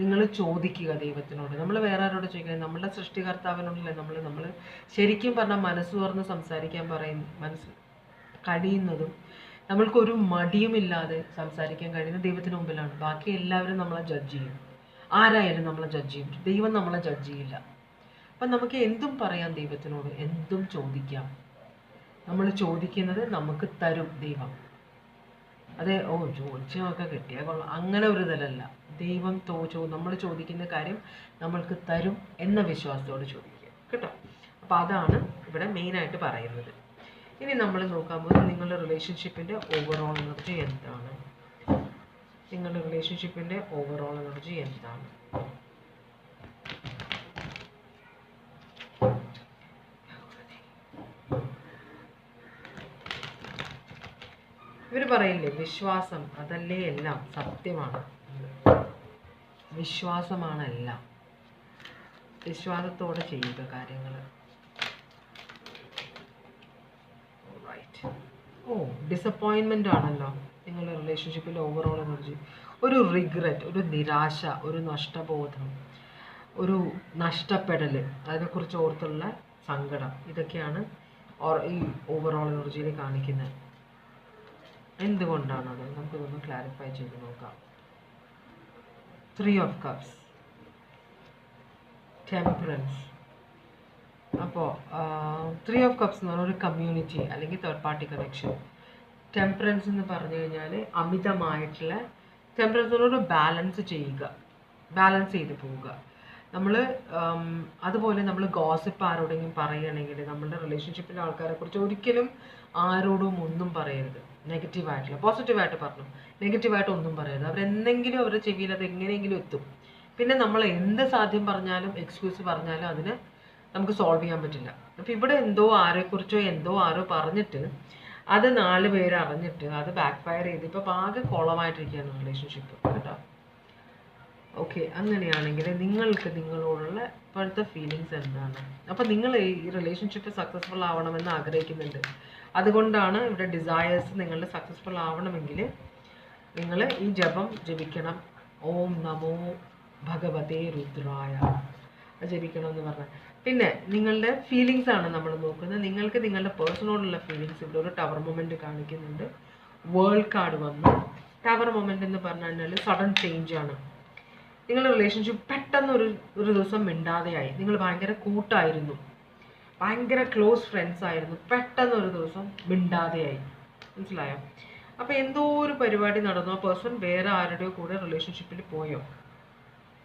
നിങ്ങൾ ചോദിക്കുക ദൈവത്തിനോട്. നമ്മൾ വേറെ ആരോട് ചോദിക്കുന്നത്? നമ്മളുടെ സൃഷ്ടികർത്താവിനോടല്ലേ നമ്മൾ ശരിക്കും പറഞ്ഞാൽ മനസ്സ് തുറന്ന് സംസാരിക്കാൻ കഴിയുന്നതും നമ്മൾക്കൊരു മടിയുമില്ലാതെ സംസാരിക്കാൻ കഴിയുന്ന ദൈവത്തിന് മുമ്പിലാണ്. ബാക്കി എല്ലാവരും നമ്മളെ ജഡ്ജ് ചെയ്യും. ആരായാലും നമ്മളെ ജഡ്ജ് ചെയ്യും. ദൈവം നമ്മളെ ജഡ്ജ് ചെയ്യില്ല. അപ്പം നമുക്ക് എന്തും പറയാം ദൈവത്തിനോട്, എന്തും ചോദിക്കാം. നമ്മൾ ചോദിക്കുന്നത് നമുക്ക് തരും ദൈവം, അത് ചോദിച്ചൊക്കെ കിട്ടിയാൽ കൊള്ളാം അങ്ങനെ ഒരു ഇതിലല്ല. ദൈവം നമ്മൾ ചോദിക്കുന്ന കാര്യം നമ്മൾക്ക് തരും എന്ന വിശ്വാസത്തോട് ചോദിക്കുക കേട്ടോ. അപ്പോൾ അതാണ് ഇവിടെ മെയിനായിട്ട് പറയുന്നത്. ഇനി നമ്മൾ നോക്കാൻ പോകുന്നത് നിങ്ങളുടെ റിലേഷൻഷിപ്പിൻ്റെ ഓവറോൾ എനർജി എന്താണ്. നിങ്ങളുടെ റിലേഷൻഷിപ്പിൻ്റെ ഓവറോൾ എനർജി എന്താണ്? ഇവർ പറയില്ലേ, വിശ്വാസം അതല്ലേ എല്ലാം, സത്യമാണ്. വിശ്വാസമാണ് എല്ലാം. വിശ്വാസത്തോടെ ചെയ്യുക കാര്യങ്ങൾ. ഡിസപ്പോയിൻമെൻ്റ് ആണല്ലോ നിങ്ങളുടെ റിലേഷൻഷിപ്പിൽ ഓവറോൾ എനർജി. ഒരു റിഗ്രറ്റ്, ഒരു നിരാശ, ഒരു നഷ്ടബോധം, ഒരു നഷ്ടപ്പെടൽ, അതിനെക്കുറിച്ച് ഓർത്തുള്ള സങ്കടം, ഇതൊക്കെയാണ് ഈ ഓവറോൾ എനർജിയിൽ കാണിക്കുന്നത്. എന്തുകൊണ്ടാണത് നമുക്കിതൊന്ന് ക്ലാരിഫൈ ചെയ്ത് നോക്കാം. 3 of Cups, ടെമ്പറൻസ്. അപ്പോൾ 3 of Cups എന്ന് പറഞ്ഞാൽ ഒരു കമ്മ്യൂണിറ്റി അല്ലെങ്കിൽ തേർഡ് പാർട്ടി കണക്ഷൻ. ടെമ്പറൻസ് എന്ന് പറഞ്ഞു കഴിഞ്ഞാൽ അമിതമായിട്ടുള്ള, ടെമ്പറൻസ് ഒരു ബാലൻസ് ചെയ്യുക, ബാലൻസ് ചെയ്ത് പോവുക. നമ്മൾ അതുപോലെ നമ്മൾ ഗോസിപ്പ് ആരോടെങ്കിലും പറയുകയാണെങ്കിൽ നമ്മളുടെ റിലേഷൻഷിപ്പിലെ ആൾക്കാരെ കുറിച്ച് ഒരിക്കലും ആരോടും ഒന്നും പറയരുത്. നെഗറ്റീവായിട്ടില്ല, പോസിറ്റീവായിട്ട് പറഞ്ഞു, നെഗറ്റീവായിട്ട് ഒന്നും പറയരുത്. അവരെന്തെങ്കിലും അവരുടെ ചെവിയിൽ അത് എങ്ങനെയെങ്കിലും എത്തും. പിന്നെ നമ്മൾ എന്ത് സാധ്യം പറഞ്ഞാലും എക്സ്ക്യൂസ് പറഞ്ഞാലും അതിന് നമുക്ക് സോൾവ് ചെയ്യാൻ പറ്റില്ല. അപ്പോൾ ഇവിടെ ആരെക്കുറിച്ചോ ആരോ പറഞ്ഞിട്ട് അത് 4 പേര് അറിഞ്ഞിട്ട് അത് ബാക്ക് ഫയർ ചെയ്ത് ഇപ്പോൾ ആകെ കോളമായിട്ടിരിക്കുകയാണ് റിലേഷൻഷിപ്പ് കേട്ടോ. ഓക്കെ, അങ്ങനെയാണെങ്കിൽ നിങ്ങൾക്ക് നിങ്ങളോടുള്ള ഇപ്പോഴത്തെ ഫീലിങ്സ് എന്താണ്? അപ്പോൾ നിങ്ങൾ ഈ റിലേഷൻഷിപ്പ് സക്സസ്ഫുൾ ആവണമെന്ന് ആഗ്രഹിക്കുന്നുണ്ട്. അതുകൊണ്ടാണ് ഇവിടെ ഡിസയേഴ്സ് നിങ്ങളുടെ സക്സസ്ഫുൾ ആവണമെങ്കിൽ നിങ്ങൾ ഈ ജപം ജപിക്കണം. ഓം നമോ ഭഗവതേ രുദ്രായ ജപിക്കണം എന്ന് പറഞ്ഞാൽ. പിന്നെ നിങ്ങളുടെ ഫീലിങ്സ് ആണ് നമ്മൾ നോക്കുന്നത്. നിങ്ങൾക്ക് നിങ്ങളുടെ പേഴ്സണോടുള്ള ഫീലിങ്സ്. ഇവിടെ ഒരു ടവർ മൊമെൻറ്റ് കാണിക്കുന്നുണ്ട്. വേൾഡ് കാർഡ് വന്നു. ടവർ മൊമെൻറ്റ് എന്ന് പറഞ്ഞു കഴിഞ്ഞാൽ സഡൻ ചേഞ്ച് ആണ്. നിങ്ങളുടെ റിലേഷൻഷിപ്പ് പെട്ടെന്ന് ഒരു ദിവസം മിണ്ടാതെയായി. നിങ്ങൾ ഭയങ്കര കൂട്ടായിരുന്നു, ഭയങ്കര ക്ലോസ് ഫ്രണ്ട്സ് ആയിരുന്നു, പെട്ടെന്ന് ഒരു ദിവസം മിണ്ടാതെയായി. മനസ്സിലായോ? അപ്പോൾ എന്തോ ഒരു പരിപാടി നടന്നു, ആ പേഴ്സൺ വേറെ ആരുടെയോ കൂടെ റിലേഷൻഷിപ്പിൽ പോയോ?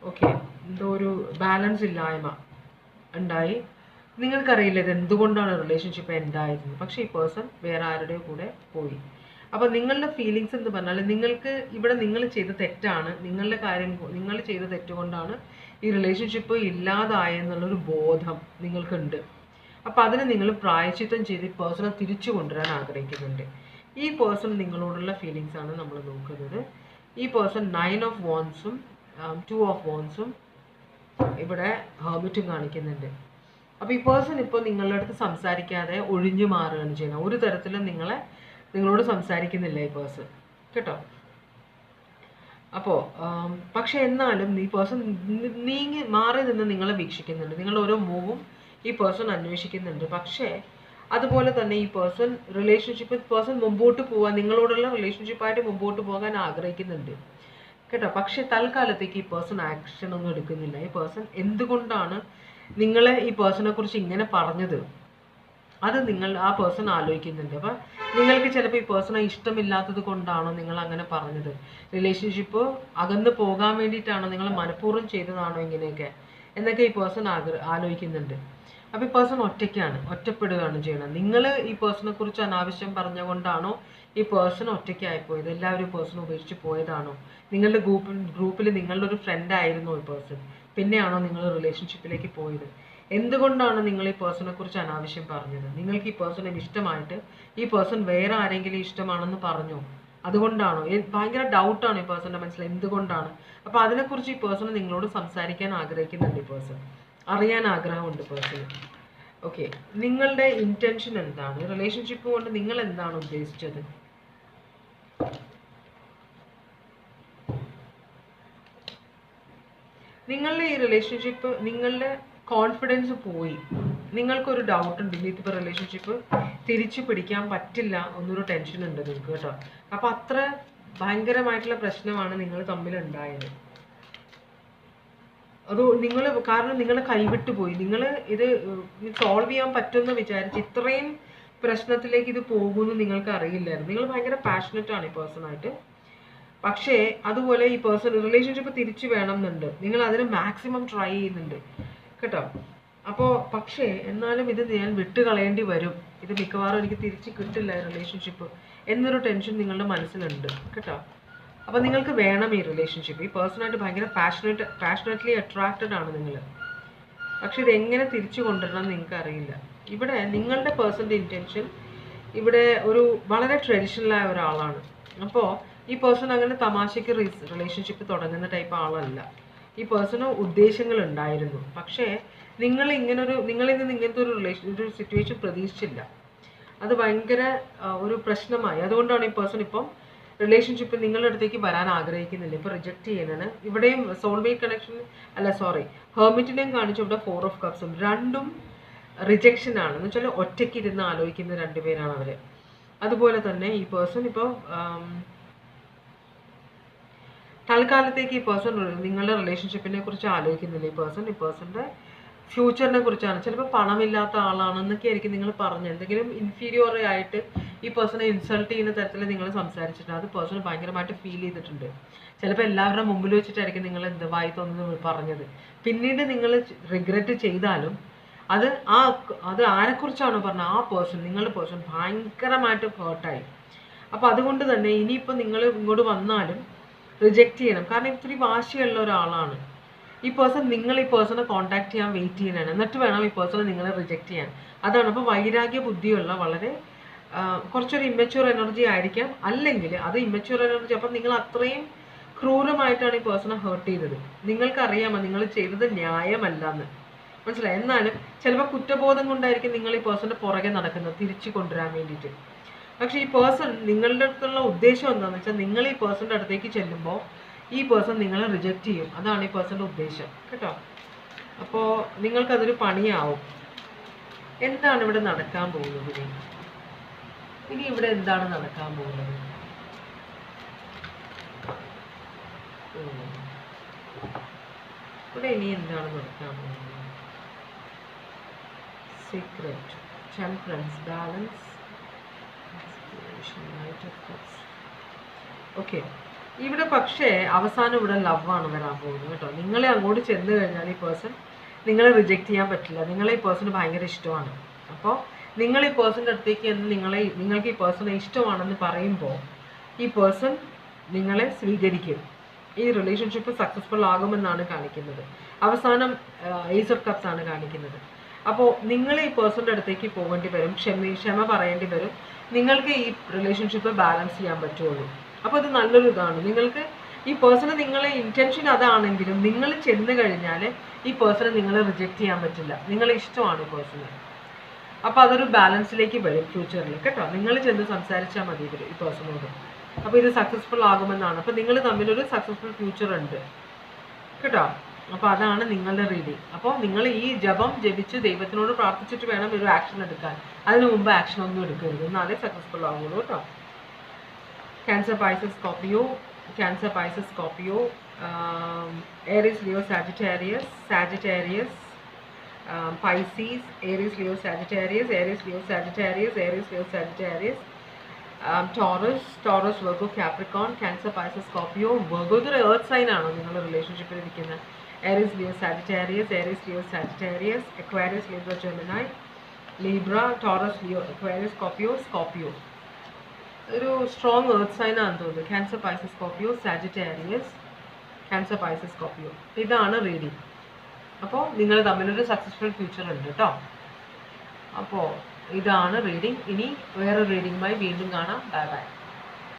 ഓക്കെ, എന്തോ ഒരു ബാലൻസ് ഇല്ലായ്മ ഉണ്ടായി. നിങ്ങൾക്കറിയില്ല ഇത് എന്തുകൊണ്ടാണ് റിലേഷൻഷിപ്പ് എന്തായിരുന്നു, പക്ഷേ ഈ പേഴ്സൺ വേറെ ആരുടെയോ കൂടെ പോയി. അപ്പോൾ നിങ്ങളുടെ ഫീലിങ്സ് എന്ന് പറഞ്ഞാൽ നിങ്ങൾക്ക് ഇവിടെ നിങ്ങൾ ചെയ്ത തെറ്റാണ്, നിങ്ങൾ ചെയ്ത തെറ്റുകൊണ്ടാണ് ഈ റിലേഷൻഷിപ്പ് ഇല്ലാതായെന്നുള്ളൊരു ബോധം നിങ്ങൾക്കുണ്ട്. അപ്പോൾ അതിന് നിങ്ങൾ പ്രായശ്ചിത്തം ചെയ്ത് ഈ പേഴ്സണെ തിരിച്ചു കൊണ്ടുവരാൻ ആഗ്രഹിക്കുന്നുണ്ട്. ഈ പേഴ്സൺ നിങ്ങളോടുള്ള ഫീലിങ്സ് ആണ് നമ്മൾ നോക്കുന്നത്. ഈ person 9 of Wands 2 of Wands ഇവിടെ ഹെർമിറ്റും കാണിക്കുന്നുണ്ട്. അപ്പോൾ ഈ പേഴ്സൺ ഇപ്പോൾ നിങ്ങളുടെ അടുത്ത് സംസാരിക്കാതെ ഒഴിഞ്ഞു മാറുകയാണ് ചെയ്യുന്നത്. ഒരു തരത്തിലും നിങ്ങളോട് സംസാരിക്കുന്നില്ല ഈ പേഴ്സൺ കേട്ടോ. അപ്പോൾ പക്ഷെ എന്നാലും ഈ പേഴ്സൺ മാറി നിന്ന് നിങ്ങളെ വീക്ഷിക്കുന്നുണ്ട്. നിങ്ങളുടെ ഓരോ മൂവും ഈ പേഴ്സൺ അന്വേഷിക്കുന്നുണ്ട്. പക്ഷേ അതുപോലെ തന്നെ ഈ പേഴ്സൺ മുമ്പോട്ട് പോകാൻ, നിങ്ങളോടുള്ള റിലേഷൻഷിപ്പായിട്ട് മുമ്പോട്ട് പോകാൻ ആഗ്രഹിക്കുന്നുണ്ട് കേട്ടോ. പക്ഷെ തൽക്കാലത്തേക്ക് ഈ പേഴ്സൺ ആക്ഷൻ ഒന്നും എടുക്കുന്നില്ല. ഈ പേഴ്സൺ എന്തുകൊണ്ടാണ് നിങ്ങളെ ഈ പേഴ്സണെ കുറിച്ച് ഇങ്ങനെ പറഞ്ഞത്, അത് ആ പേഴ്സൺ ആലോചിക്കുന്നുണ്ട്. അപ്പം നിങ്ങൾക്ക് ചിലപ്പോൾ ഈ പേഴ്സണെ ഇഷ്ടമില്ലാത്തത് കൊണ്ടാണോ നിങ്ങൾ അങ്ങനെ പറഞ്ഞത്? റിലേഷൻഷിപ്പ് അകന്ന് പോകാൻ വേണ്ടിയിട്ടാണോ? നിങ്ങൾ മനഃപൂർവ്വം ചെയ്തതാണോ ഇങ്ങനെയൊക്കെ എന്നൊക്കെ ഈ പേഴ്സൺ ആലോചിക്കുന്നുണ്ട്. അപ്പോൾ ഈ പേഴ്സൺ ഒറ്റപ്പെടുകയാണ് ചെയ്യണം. നിങ്ങൾ ഈ പേഴ്സണെ കുറിച്ച് അനാവശ്യം പറഞ്ഞുകൊണ്ടാണോ ഈ പേഴ്സൺ ഒറ്റയ്ക്കായിപ്പോയത്? എല്ലാവരും പേഴ്സൺ ഉപേക്ഷിച്ച് പോയതാണോ? നിങ്ങളുടെ ഗ്രൂപ്പിൽ നിങ്ങളുടെ ഒരു ഫ്രണ്ട് ആയിരുന്നു ഈ പേഴ്സൺ, പിന്നെയാണോ നിങ്ങൾ റിലേഷൻഷിപ്പിലേക്ക് പോയത്? എന്തുകൊണ്ടാണ് നിങ്ങൾ ഈ പേഴ്സണെ കുറിച്ച് അനാവശ്യം പറഞ്ഞത്? നിങ്ങൾക്ക് ഈ പേഴ്സണെ ഇഷ്ടമായിട്ട് ഈ പേഴ്സൺ വേറെ ആരെങ്കിലും ഇഷ്ടമാണെന്ന് പറഞ്ഞു, അതുകൊണ്ടാണോ? ഭയങ്കര ഡൗട്ടാണ് ഈ പേഴ്സണിന്റെ മനസ്സിൽ, എന്തുകൊണ്ടാണ്? അപ്പോൾ അതിനെക്കുറിച്ച് ഈ പേഴ്സൺ നിങ്ങളോട് സംസാരിക്കാൻ ആഗ്രഹിക്കുന്നുണ്ട്. ഈ പേഴ്സൺ അറിയാൻ ആഗ്രഹമുണ്ട് പേഴ്സൺ. ഓക്കെ, നിങ്ങളുടെ ഇന്റൻഷൻ എന്താണ്? റിലേഷൻഷിപ്പ് കൊണ്ട് നിങ്ങൾ എന്താണ് ഉദ്ദേശിച്ചത്? നിങ്ങളുടെ ഈ റിലേഷൻഷിപ്പ്, നിങ്ങളുടെ കോൺഫിഡൻസ് പോയി, നിങ്ങൾക്കൊരു ഡൗട്ട് ഉണ്ട്, ഇതിപ്പോൾ റിലേഷൻഷിപ്പ് തിരിച്ചു പിടിക്കാൻ പറ്റില്ല എന്നൊരു ടെൻഷൻ ഉണ്ട് നിങ്ങൾക്ക് കേട്ടോ. അപ്പം അത്ര ഭയങ്കരമായിട്ടുള്ള പ്രശ്നമാണ് നിങ്ങൾ തമ്മിൽ ഉണ്ടായത്. അത് കാരണം നിങ്ങൾ കൈവിട്ടു പോയി. നിങ്ങൾ ഇത് സോൾവ് ചെയ്യാൻ പറ്റുമെന്ന് വിചാരിച്ച് ഇത്രയും പ്രശ്നത്തിലേക്ക് ഇത് പോകുമെന്ന് നിങ്ങൾക്ക് അറിയില്ലായിരുന്നു. നിങ്ങൾ ഭയങ്കര പാഷനറ്റ് ആണ് ഈ പേഴ്സണായിട്ട്. പക്ഷേ അതുപോലെ ഈ പേഴ്സൺ റിലേഷൻഷിപ്പ് തിരിച്ചു വേണമെന്നുണ്ട്, നിങ്ങൾ അതിന് മാക്സിമം ട്രൈ ചെയ്യുന്നുണ്ട് കേട്ടോ. അപ്പോൾ പക്ഷേ എന്നാലും ഇത് ഞാൻ വിട്ടുകളയേണ്ടി വരും, ഇത് മിക്കവാറും എനിക്ക് തിരിച്ച് കിട്ടില്ല റിലേഷൻഷിപ്പ് എന്നൊരു ടെൻഷൻ നിങ്ങളുടെ മനസ്സിലുണ്ട് കേട്ടോ. അപ്പോൾ നിങ്ങൾക്ക് വേണം ഈ റിലേഷൻഷിപ്പ്. ഈ പേഴ്സണായിട്ട് ഭയങ്കര പാഷനറ്റ്ലി അട്രാക്റ്റഡ് ആണ് നിങ്ങൾ. പക്ഷെ ഇത് എങ്ങനെ തിരിച്ചു കൊണ്ടുവരണം നിങ്ങൾക്ക് അറിയില്ല. ഇവിടെ നിങ്ങളുടെ പേഴ്സൻ്റെ ഇൻറ്റൻഷൻ ഇവിടെ ഒരു വളരെ ട്രഡീഷണലായ ഒരാളാണ്. അപ്പോൾ ഈ പേഴ്സൺ അങ്ങനെ തമാശയ്ക്ക് റിലേഷൻഷിപ്പ് തുടങ്ങുന്ന ടൈപ്പ് ആളല്ല. ഈ പേഴ്സണ് ഉദ്ദേശങ്ങൾ ഉണ്ടായിരുന്നു, പക്ഷേ നിങ്ങളിൽ നിന്ന് ഇങ്ങനത്തെ ഒരു സിറ്റുവേഷൻ പ്രതീക്ഷിച്ചില്ല. അത് ഭയങ്കര ഒരു പ്രശ്നമായി. അതുകൊണ്ടാണ് ഈ പേഴ്സൺ ഇപ്പം റിലേഷൻഷിപ്പ് നിങ്ങളുടെ അടുത്തേക്ക് വരാൻ ആഗ്രഹിക്കുന്നില്ല, ഇപ്പോൾ റിജക്റ്റ് ചെയ്യുന്നതാണ്. ഇവിടെയും സോൾമേറ്റ് കണക്ഷൻ ഹെർമിറ്റിനെയും കാണിച്ചു. ഇവിടെ 4 of Cups രണ്ടും റിജക്ഷൻ ആണ്. എന്ന് വെച്ചാൽ ഒറ്റയ്ക്ക് ഇരുന്ന് ആലോചിക്കുന്ന രണ്ടുപേരാണ് അവർ. അതുപോലെ തന്നെ ഈ പേഴ്സൺ ഇപ്പോൾ തൽക്കാലത്തേക്ക് ഈ പേഴ്സൺ നിങ്ങളുടെ റിലേഷൻഷിപ്പിനെ കുറിച്ച് ആലോചിക്കുന്നില്ല. ഈ പേഴ്സൻ്റെ ഫ്യൂച്ചറിനെ കുറിച്ചാണ്. ചിലപ്പോൾ പണമില്ലാത്ത ആളാണെന്നൊക്കെ ആയിരിക്കും നിങ്ങൾ പറഞ്ഞത്. എന്തെങ്കിലും ഇൻഫീരിയർ ആയിട്ട് ഈ പേഴ്സണെ ഇൻസൾട്ട് ചെയ്യുന്ന തരത്തിൽ നിങ്ങൾ സംസാരിച്ചിട്ടുണ്ട്. അത് പേഴ്സൺ ഭയങ്കരമായിട്ട് ഫീൽ ചെയ്തിട്ടുണ്ട്. ചിലപ്പോൾ എല്ലാവരുടെ മുമ്പിൽ വെച്ചിട്ടായിരിക്കും നിങ്ങൾ എന്ത് വായി തോന്നുന്നു പറഞ്ഞത്. പിന്നീട് നിങ്ങൾ റിഗ്രറ്റ് ചെയ്താലും അത് ആരെക്കുറിച്ചാണോ പറഞ്ഞത് ആ പേഴ്സൺ, നിങ്ങളുടെ പേഴ്സൺ ഭയങ്കരമായിട്ട് ഹേർട്ടായി. അപ്പോൾ അതുകൊണ്ട് തന്നെ ഇനിയിപ്പോൾ നിങ്ങൾ ഇങ്ങോട്ട് വന്നാലും റിജക്റ്റ് ചെയ്യണം. കാരണം ഇത്തിരി വാശിയുള്ള ഒരാളാണ് ഈ പേഴ്സൺ. നിങ്ങൾ ഈ പേഴ്സണെ കോൺടാക്ട് ചെയ്യാൻ വെയിറ്റ് ചെയ്യാനാണ്, എന്നിട്ട് വേണം ഈ പേഴ്സണെ നിങ്ങളെ റിജക്റ്റ് ചെയ്യാൻ. അതാണ്. അപ്പോൾ വൈരാഗ്യ ബുദ്ധിയുള്ള വളരെ കുറച്ചൊരു ഇമ്മച്യൂർ എനർജി ആയിരിക്കാം. അല്ലെങ്കിൽ അത് ഇമ്മച്യൂർ എനർജി, അപ്പം നിങ്ങൾ അത്രയും ക്രൂരമായിട്ടാണ് ഈ പേഴ്സണെ ഹേർട്ട് ചെയ്തത്. നിങ്ങൾക്കറിയാമോ നിങ്ങൾ ചെയ്തത് ന്യായമല്ലെന്ന്, മനസ്സിലായി. എന്നാലും ചിലപ്പോൾ കുറ്റബോധം കൊണ്ടായിരിക്കും നിങ്ങൾ ഈ പേഴ്സൻ്റെ പുറകെ നടക്കുന്നത് തിരിച്ചു കൊണ്ടുവരാൻ വേണ്ടിയിട്ട്. പക്ഷേ ഈ പേഴ്സൺ നിങ്ങളുടെ അടുത്തുള്ള ഉദ്ദേശം എന്താണെന്ന് വെച്ചാൽ നിങ്ങൾ ഈ പേഴ്സൻ്റെ അടുത്തേക്ക് ചെല്ലുമ്പോൾ ഈ പേഴ്സൺ നിങ്ങളെ റിജക്റ്റ് ചെയ്യും. അതാണ് ഈ പേഴ്സൻ്റെ ഉദ്ദേശം കേട്ടോ. അപ്പോൾ നിങ്ങൾക്കതൊരു പണിയാവും. എന്താണ് ഇവിടെ നടക്കാൻ പോകുന്നത്? ഇനി ഇവിടെ എന്താണ് നടക്കാൻ പോകുന്നത്? ഇവിടെ ഇനി എന്താണ് നടക്കാൻ പോകുന്നത്? Secret, temperance, balance, okay. ഇവിടെ പക്ഷേ അവസാനം ഇവിടെ ലവാണ് വരാൻ പോകുന്നത് കേട്ടോ. നിങ്ങളെ അങ്ങോട്ട് ചെന്ന് കഴിഞ്ഞാൽ ഈ പേഴ്സൺ നിങ്ങളെ റിജക്റ്റ് ചെയ്യാൻ പറ്റില്ല. നിങ്ങളെ ഈ പേഴ്സണ് ഭയങ്കര ഇഷ്ടമാണ്. അപ്പോൾ നിങ്ങൾ ഈ പേഴ്സൻ്റെ അടുത്തേക്ക് നിങ്ങൾക്ക് ഈ പേഴ്സണെ ഇഷ്ടമാണെന്ന് പറയുമ്പോൾ ഈ പേഴ്സൺ നിങ്ങളെ സ്വീകരിക്കും. ഈ റിലേഷൻഷിപ്പ് സക്സസ്ഫുൾ ആകുമെന്നാണ് കാണിക്കുന്നത്. അവസാനം ഏസ് ഓഫ് കപ്സ് ആണ് കാണിക്കുന്നത്. അപ്പോൾ നിങ്ങൾ ഈ പേഴ്സൻ്റെ അടുത്തേക്ക് പോകേണ്ടി വരും, ക്ഷമ പറയേണ്ടി വരും. നിങ്ങൾക്ക് ഈ റിലേഷൻഷിപ്പ് ബാലൻസ് ചെയ്യാൻ പറ്റുള്ളൂ. അപ്പോൾ അത് നല്ലൊരു ഇതാണ്. നിങ്ങൾക്ക് ഈ പേഴ്സണ് നിങ്ങളെ ഇൻറ്റൻഷൻ അതാണെങ്കിലും നിങ്ങൾ ചെന്ന് കഴിഞ്ഞാൽ ഈ പേഴ്സണെ നിങ്ങൾ റിജക്റ്റ് ചെയ്യാൻ പറ്റില്ല. നിങ്ങളെ ഇഷ്ടമാണ് ഈ പേഴ്സണ്. അപ്പോൾ അതൊരു ബാലൻസിലേക്ക് വരും ഫ്യൂച്ചറിൽ കേട്ടോ. നിങ്ങൾ ചെന്ന് സംസാരിച്ചാൽ മതി ഈ പേഴ്സണോട്. അപ്പോൾ ഇത് സക്സസ്ഫുൾ ആകുമെന്നാണ്. അപ്പോൾ നിങ്ങൾ തമ്മിലൊരു സക്സസ്ഫുൾ ഫ്യൂച്ചർ ഉണ്ട് കേട്ടോ. അപ്പോൾ അതാണ് നിങ്ങളുടെ റീഡിങ്. അപ്പോൾ നിങ്ങൾ ഈ ജപം ജപിച്ച് ദൈവത്തിനോട് പ്രാർത്ഥിച്ചിട്ട് വേണം ഒരു ആക്ഷൻ എടുക്കാൻ. അതിനു മുമ്പ് ആക്ഷൻ ഒന്നും എടുക്കരുത്, എന്നാലേ സക്സസ്ഫുൾ ആവുള്ളൂ കേട്ടോ. Cancer, Pisces, Scorpio, Cancer, Pisces, Scorpio, Aries, Leo, Sagittarius, Pisces, Aries, Leo, Sagittarius, Aries, Leo, Sagittarius, Aries, Leo, Sagittarius, Taurus, Virgo, Capricorn, Cancer, Pisces, Scorpio, Virgo ഒരു earth sign ആണോ നിങ്ങളുടെ റിലേഷൻഷിപ്പിൽ ഇരിക്കുന്നത്? Aries, Leo, Sagittarius, Aries, Leo, Sagittarius, Aquarius, Libra, Gemini, Libra, Taurus, Leo, Aquarius, Scorpio. ഒരു strong earth sign ആണെന്ന് തോന്നുന്നു. Cancer, Pisces, Scorpio, Sagittarius, cancer, Pisces, Scorpio. ഇതാണ് reading. അപ്പോൾ നിങ്ങൾ തമ്മിലൊരു സക്സസ്ഫുൾ ഫ്യൂച്ചർ ഉണ്ട് കേട്ടോ. അപ്പോൾ ഇതാണ് റീഡിങ്. ഇനി വേറെ റീഡിങ്ങുമായി വീണ്ടും കാണാം. Bye bye.